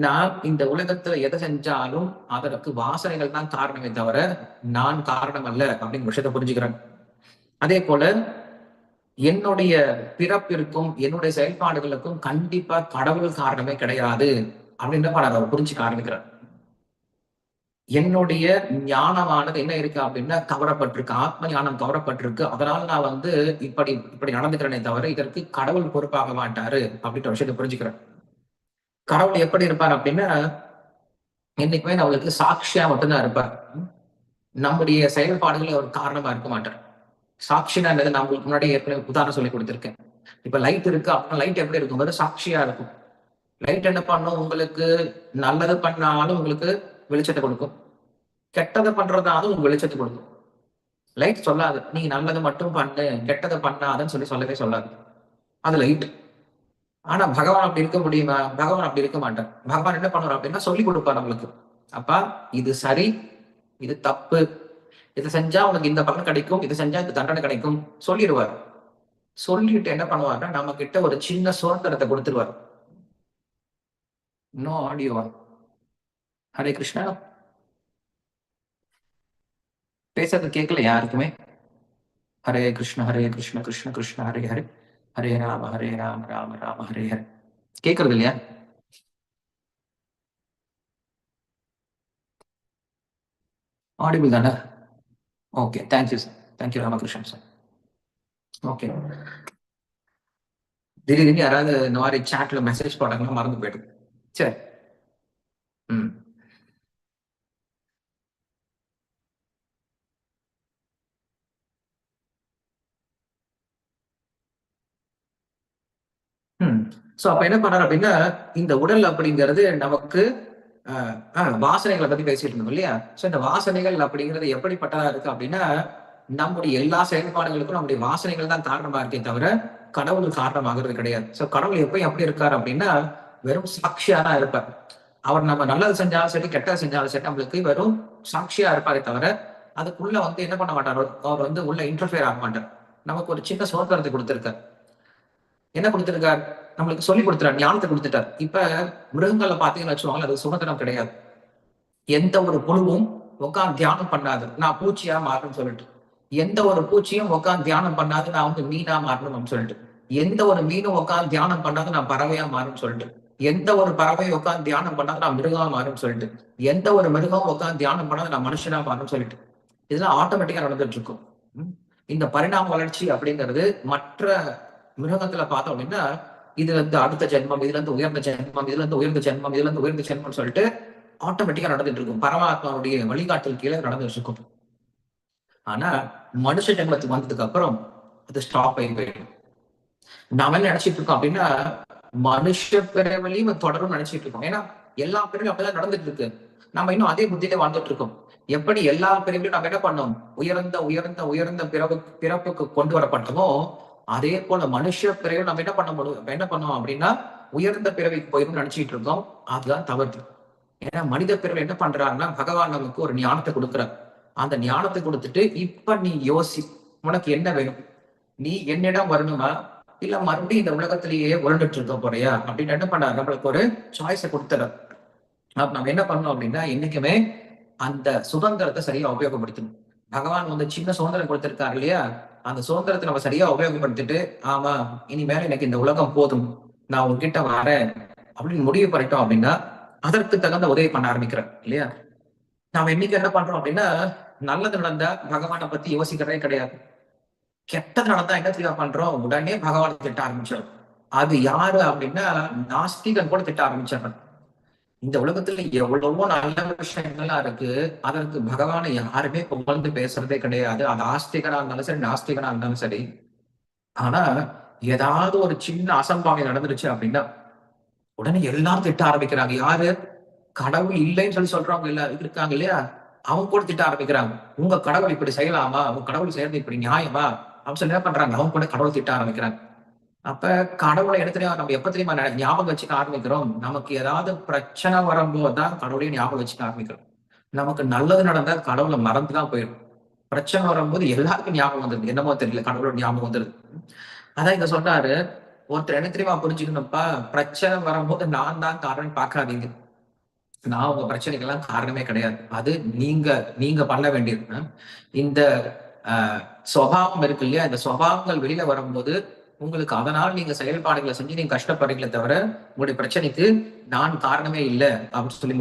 நான் இந்த உலகத்துல எதை செஞ்சாலும் அதற்கு வாசனைகள் தான் காரணமே தவிர நான் காரணம் அல்ல அப்படிங்கிற விஷயத்தை புரிஞ்சுக்கிறேன். அதே போல என்னுடைய பிறப்பிற்கும் என்னுடைய செயல்பாடுகளுக்கும் கண்டிப்பா கடவுள் காரணமே கிடையாது அப்படின்றப்ப நான் அதை புரிஞ்சுக்க ஆரம்பிக்கிறேன். என்னுடைய ஞானமானது என்ன இருக்கு அப்படின்னா கவரப்பட்டிருக்கு, ஆத்ம ஞானம் கவரப்பட்டிருக்கு. அதனால நான் வந்து இப்படி இப்படி நடந்துக்கிறேனே தவிர இதற்கு கடவுள் பொறுப்பாக மாட்டாரு அப்படின்ற விஷயத்தை புரிஞ்சுக்கிறேன். கடவுள் எப்படி இருப்பார் அப்படின்னா, என்னைக்குமே நம்மளுக்கு சாட்சியா மட்டும்தான் இருப்பார். நம்முடைய செயல்பாடுகள் ஒரு காரணமா இருக்க மாட்டார். சாட்சினா என்னது, நான் உங்களுக்கு முன்னாடி ஏற்கனவே உதாரணம் சொல்லி கொடுத்திருக்கேன். இப்ப லைட் இருக்கு அப்படின்னா லைட் எப்படி இருக்கும், சாட்சியா இருக்கும். லைட் என்ன பண்ணும், உங்களுக்கு நல்லது பண்ணாலும் உங்களுக்கு வெளிச்சத்தை கொடுக்கும், கெட்டதை பண்றதாலும் உங்களுக்கு வெளிச்சத்தை கொடுக்கும். லைட் சொல்லாது நீ நல்லது மட்டும் பண்ணு கெட்டதை பண்ணாதன்னு சொல்லவே சொல்லாது. அது லைட். ஆனா பகவான் அப்படி இருக்க முடியுமா, பகவான் அப்படி இருக்க மாட்டார். பகவான் என்ன பண்ணுவார் அப்படின்னா சொல்லி கொடுப்பார் நம்மளுக்கு. அப்பா இது சரி, இது தப்பு, இதை செஞ்சா உனக்கு இந்த பலன் கிடைக்கும், இது செஞ்சா இந்த தண்டனை கிடைக்கும் சொல்லிடுவார். சொல்லிட்டு என்ன பண்ணுவார்னா நம்ம கிட்ட ஒரு சின்ன சுதந்திரத்தை கொடுத்துருவார். No audio. ஹரே கிருஷ்ணா. பேசுறது கேட்கல யாருக்குமே. ஹரே கிருஷ்ண ஹரே கிருஷ்ண கிருஷ்ண கிருஷ்ண ஹரே ஹரே, ஹரே ராம ராம ராம ஹரே ஹரே. கேட்கறது இல்லையா? ஆடிபிள் தானே? Okay, thank you sir. Thank you Ramakrishnan sir. Okay. திடீர்னு யாராவது இந்த மாதிரி சாட்ல மெசேஜ் போட்டாங்கன்னா மறந்து போயிடுது. சரி. ம். சோ அப்ப என்ன பண்றாரு அப்படின்னா, இந்த உடல் அப்படிங்கிறது நமக்கு வாசனைகளை பத்தி பேசிட்டு இருந்தோம் இல்லையா? சோ இந்த வாசனைகள் அப்படிங்கிறது எப்படிப்பட்டதா இருக்கு அப்படின்னா, நம்முடைய எல்லா செயல்பாடுகளுக்கும் நம்முடைய வாசனைகள் தான் காரணமா இருக்கே தவிர கடவுள் காரணமாகிறது கிடையாது. சோ கடவுள் எப்பயும் எப்படி இருக்காரு அப்படின்னா, வெறும் சாட்சியா தான் இருப்பார். அவர் நம்ம நல்லது செஞ்சாலும் சரி, கெட்டது செஞ்சாலும் சரி, நம்மளுக்கு வெறும் சாட்சியா இருப்பாரே தவிர அதுக்குள்ள வந்து என்ன பண்ண மாட்டார், அவர் வந்து உள்ள இன்டர்ஃபியர் ஆக மாட்டார். நமக்கு ஒரு சின்ன சுதந்திரத்தை கொடுத்திருக்கார். என்ன கொடுத்திருக்கார், நம்மளுக்கு சொல்லி கொடுத்துறார், ஞானத்தை கொடுத்துட்டார். இப்ப மிருகங்களை பாத்தீங்கன்னு வச்சுக்கோங்களேன், அது சுதந்திரம் கிடையாது. எந்த ஒரு புழுவும் உட்காந்து தியானம் பண்ணாது நான் பூச்சியா மாறணும்னு சொல்லிட்டு, எந்த ஒரு பூச்சியும் உட்காந்து தியானம் பண்ணாது நான் வந்து மீனா மாறணும்னு சொல்லிட்டு, எந்த ஒரு மீனும் உட்காந்து தியானம் பண்ணாது நான் பறவையா மாறும்னு சொல்லிட்டு, எந்த ஒரு பறவையும் உட்காந்து தியானம் பண்ணாது நான் மிருகமா மாறும்னு சொல்லிட்டு, எந்த ஒரு மிருகம் உட்காந்து தியானம் பண்ணாது நான் மனுஷனா மாறும்னு சொல்லிட்டு, இதெல்லாம் ஆட்டோமேட்டிக்கா நடந்துட்டு இருக்கும். இந்த பரிணாம வளர்ச்சி அப்படிங்கிறது மற்ற மிருகத்துல பார்த்தோம் அப்படின்னா, இதுல இருந்து அடுத்த ஜென்மம், இதுல இருந்து உயர்ந்த ஜென்மம், இதுல இருந்து உயர்ந்த ஜென்மம், இதுல இருந்து உயர்ந்த ஜென்மம் சொல்லிட்டு ஆட்டோமேட்டிக்கா நடந்துட்டு இருக்கும். பரமாத்மாவுடைய வழிகாட்டல் கீழே நடந்துட்டு இருக்கும். ஆனா மனுஷ ஜென்மத்துக்கு வந்ததுக்கு அப்புறம் அது ஸ்டாப் ஆகி போயிடும். நாம என்ன நினைச்சிட்டு இருக்கோம் அப்படின்னா, மனுஷ பிறவிலையும் தொடரும் நினைச்சிட்டு இருக்கோம். ஏன்னா எல்லா பிறவிலும் அப்படிதான் நடந்துட்டு இருக்கு. நம்ம இன்னும் அதே புத்தியில வாழ்ந்துட்டு இருக்கோம். எப்படி எல்லா பிறவிலும் நம்ம என்ன பண்ணோம், உயர்ந்த உயர்ந்த உயர்ந்த பிறப்புக்கு கொண்டு வரப்பட்டோமோ, அதே போல மனுஷ பிறவிலும் நம்ம என்ன பண்ண முடியும், என்ன பண்ணோம் அப்படின்னா உயர்ந்த பிறவிக்கு போயிடும் நினைச்சிட்டு இருக்கோம். அதுதான் தவறு. ஏன்னா மனித பிறவி என்ன பண்றாருன்னா, பகவான் நமக்கு ஒரு ஞானத்தை கொடுக்குறார். அந்த ஞானத்தை கொடுத்துட்டு இப்ப நீ யோசி, உனக்கு என்ன வேணும், நீ என்னிடம் வரணுமா இல்ல மறுபடியும் இந்த உலகத்திலேயே உருண்டுட்டு இருக்க போறியா அப்படின்னு என்ன பண்ணாரு, நம்மளுக்கு ஒரு சாய்ஸை கொடுத்துறாரு. அப்ப நம்ம என்ன பண்ணணும் அப்படின்னா, என்னைக்குமே அந்த சுதந்திரத்தை சரியா உபயோகப்படுத்தணும். பகவான் வந்து சின்ன சுதந்திரம் கொடுத்திருக்காரு இல்லையா, அந்த சுதந்திரத்தை நம்ம சரியா உபயோகப்படுத்திட்டு, ஆமா இனிமேல எனக்கு இந்த உலகம் போதும், நான் உங்ககிட்ட வரேன் அப்படின்னு முடிவு பண்ணிட்டோம் அப்படின்னா அதற்கு தகுந்த உதவி பண்ண ஆரம்பிக்கிறேன் இல்லையா? நாம இன்னைக்கு என்ன பண்றோம் அப்படின்னா, நல்லது நடந்தா பகவானை பத்தி யோசிக்கிறதே கிடையாது. கெட்டது நடந்தா என்ன தெரியுமா பண்றோம், உடனே பகவானை திட்ட ஆரம்பிச்சிடும். அது யாரு அப்படின்னா, நாஸ்திகன் கூட திட்ட ஆரம்பிச்சிடுறான். இந்த உலகத்துல எவ்வளவோ நல்ல விஷயங்கள்லாம் இருக்கு, அதற்கு பகவானை யாருமே புகழ்ந்து பேசுறதே கிடையாது. அது ஆஸ்திகனா இருந்தாலும் சரி, நாஸ்திகனா இருந்தாலும் சரி. ஆனா ஏதாவது ஒரு சின்ன அசம்பாவிதம் நடந்துருச்சு அப்படின்னா, உடனே எல்லாரும் திட்ட ஆரம்பிக்கிறாங்க. யாரு? கடவுள் இல்லைன்னு சொல்லி சொல்றவங்க இல்ல இருக்காங்க இல்லையா? அவங்க கூட திட்ட ஆரம்பிக்கிறாங்க. உங்க கடவுள் இப்படி செய்யலாமா? உங்க கடவுள் செய்யறது இப்படி நியாயமா? அப்படின்னு சொல்லி என்ன பண்றாங்க? அவங்க கூட கடவுள் திட்ட ஆரம்பிக்கிறாங்க. அப்ப கடவுளை என்ன தெரியுமா நம்ம எப்ப தெரியுமா ஞாபகம் வச்சுக்க ஆரம்பிக்கிறோம்? நமக்கு ஏதாவது பிரச்சனை வரும்போது தான் கடவுளையும் ஞாபகம் வச்சுக்க ஆரம்பிக்கிறோம். நமக்கு நல்லது நடந்தா கடவுள மறந்து தான் போயிடும். பிரச்சனை வரும்போது எல்லாருக்கும் ஞாபகம் வந்துருது. என்னமோ தெரியல கடவுளோட ஞாபகம் வந்துருது. அதான் இங்க சொன்னாரு, ஒருத்தர் என்ன தெரியுமா புரிஞ்சுக்கணும்ப்பா? பிரச்சனை வரும்போது நான் தான் காரணம்னு பார்க்காதீங்க. நான் உங்க பிரச்சனைக்கெல்லாம் காரணமே கிடையாது. அது நீங்க நீங்க பண்ண வேண்டியது. இந்த அ சுபாவம் இருக்கு இல்லையா? இந்த சுபாவங்கள் வெளியில வரும்போது, உங்களுக்கு அதனால நீங்க செயல்பாடுகள செஞ்சு நீங்க கஷ்டப்படுறீங்களே தவிர, உங்களுடைய பிரச்சனைக்கு நான் காரணமே இல்ல அப்படின்னு சொல்லி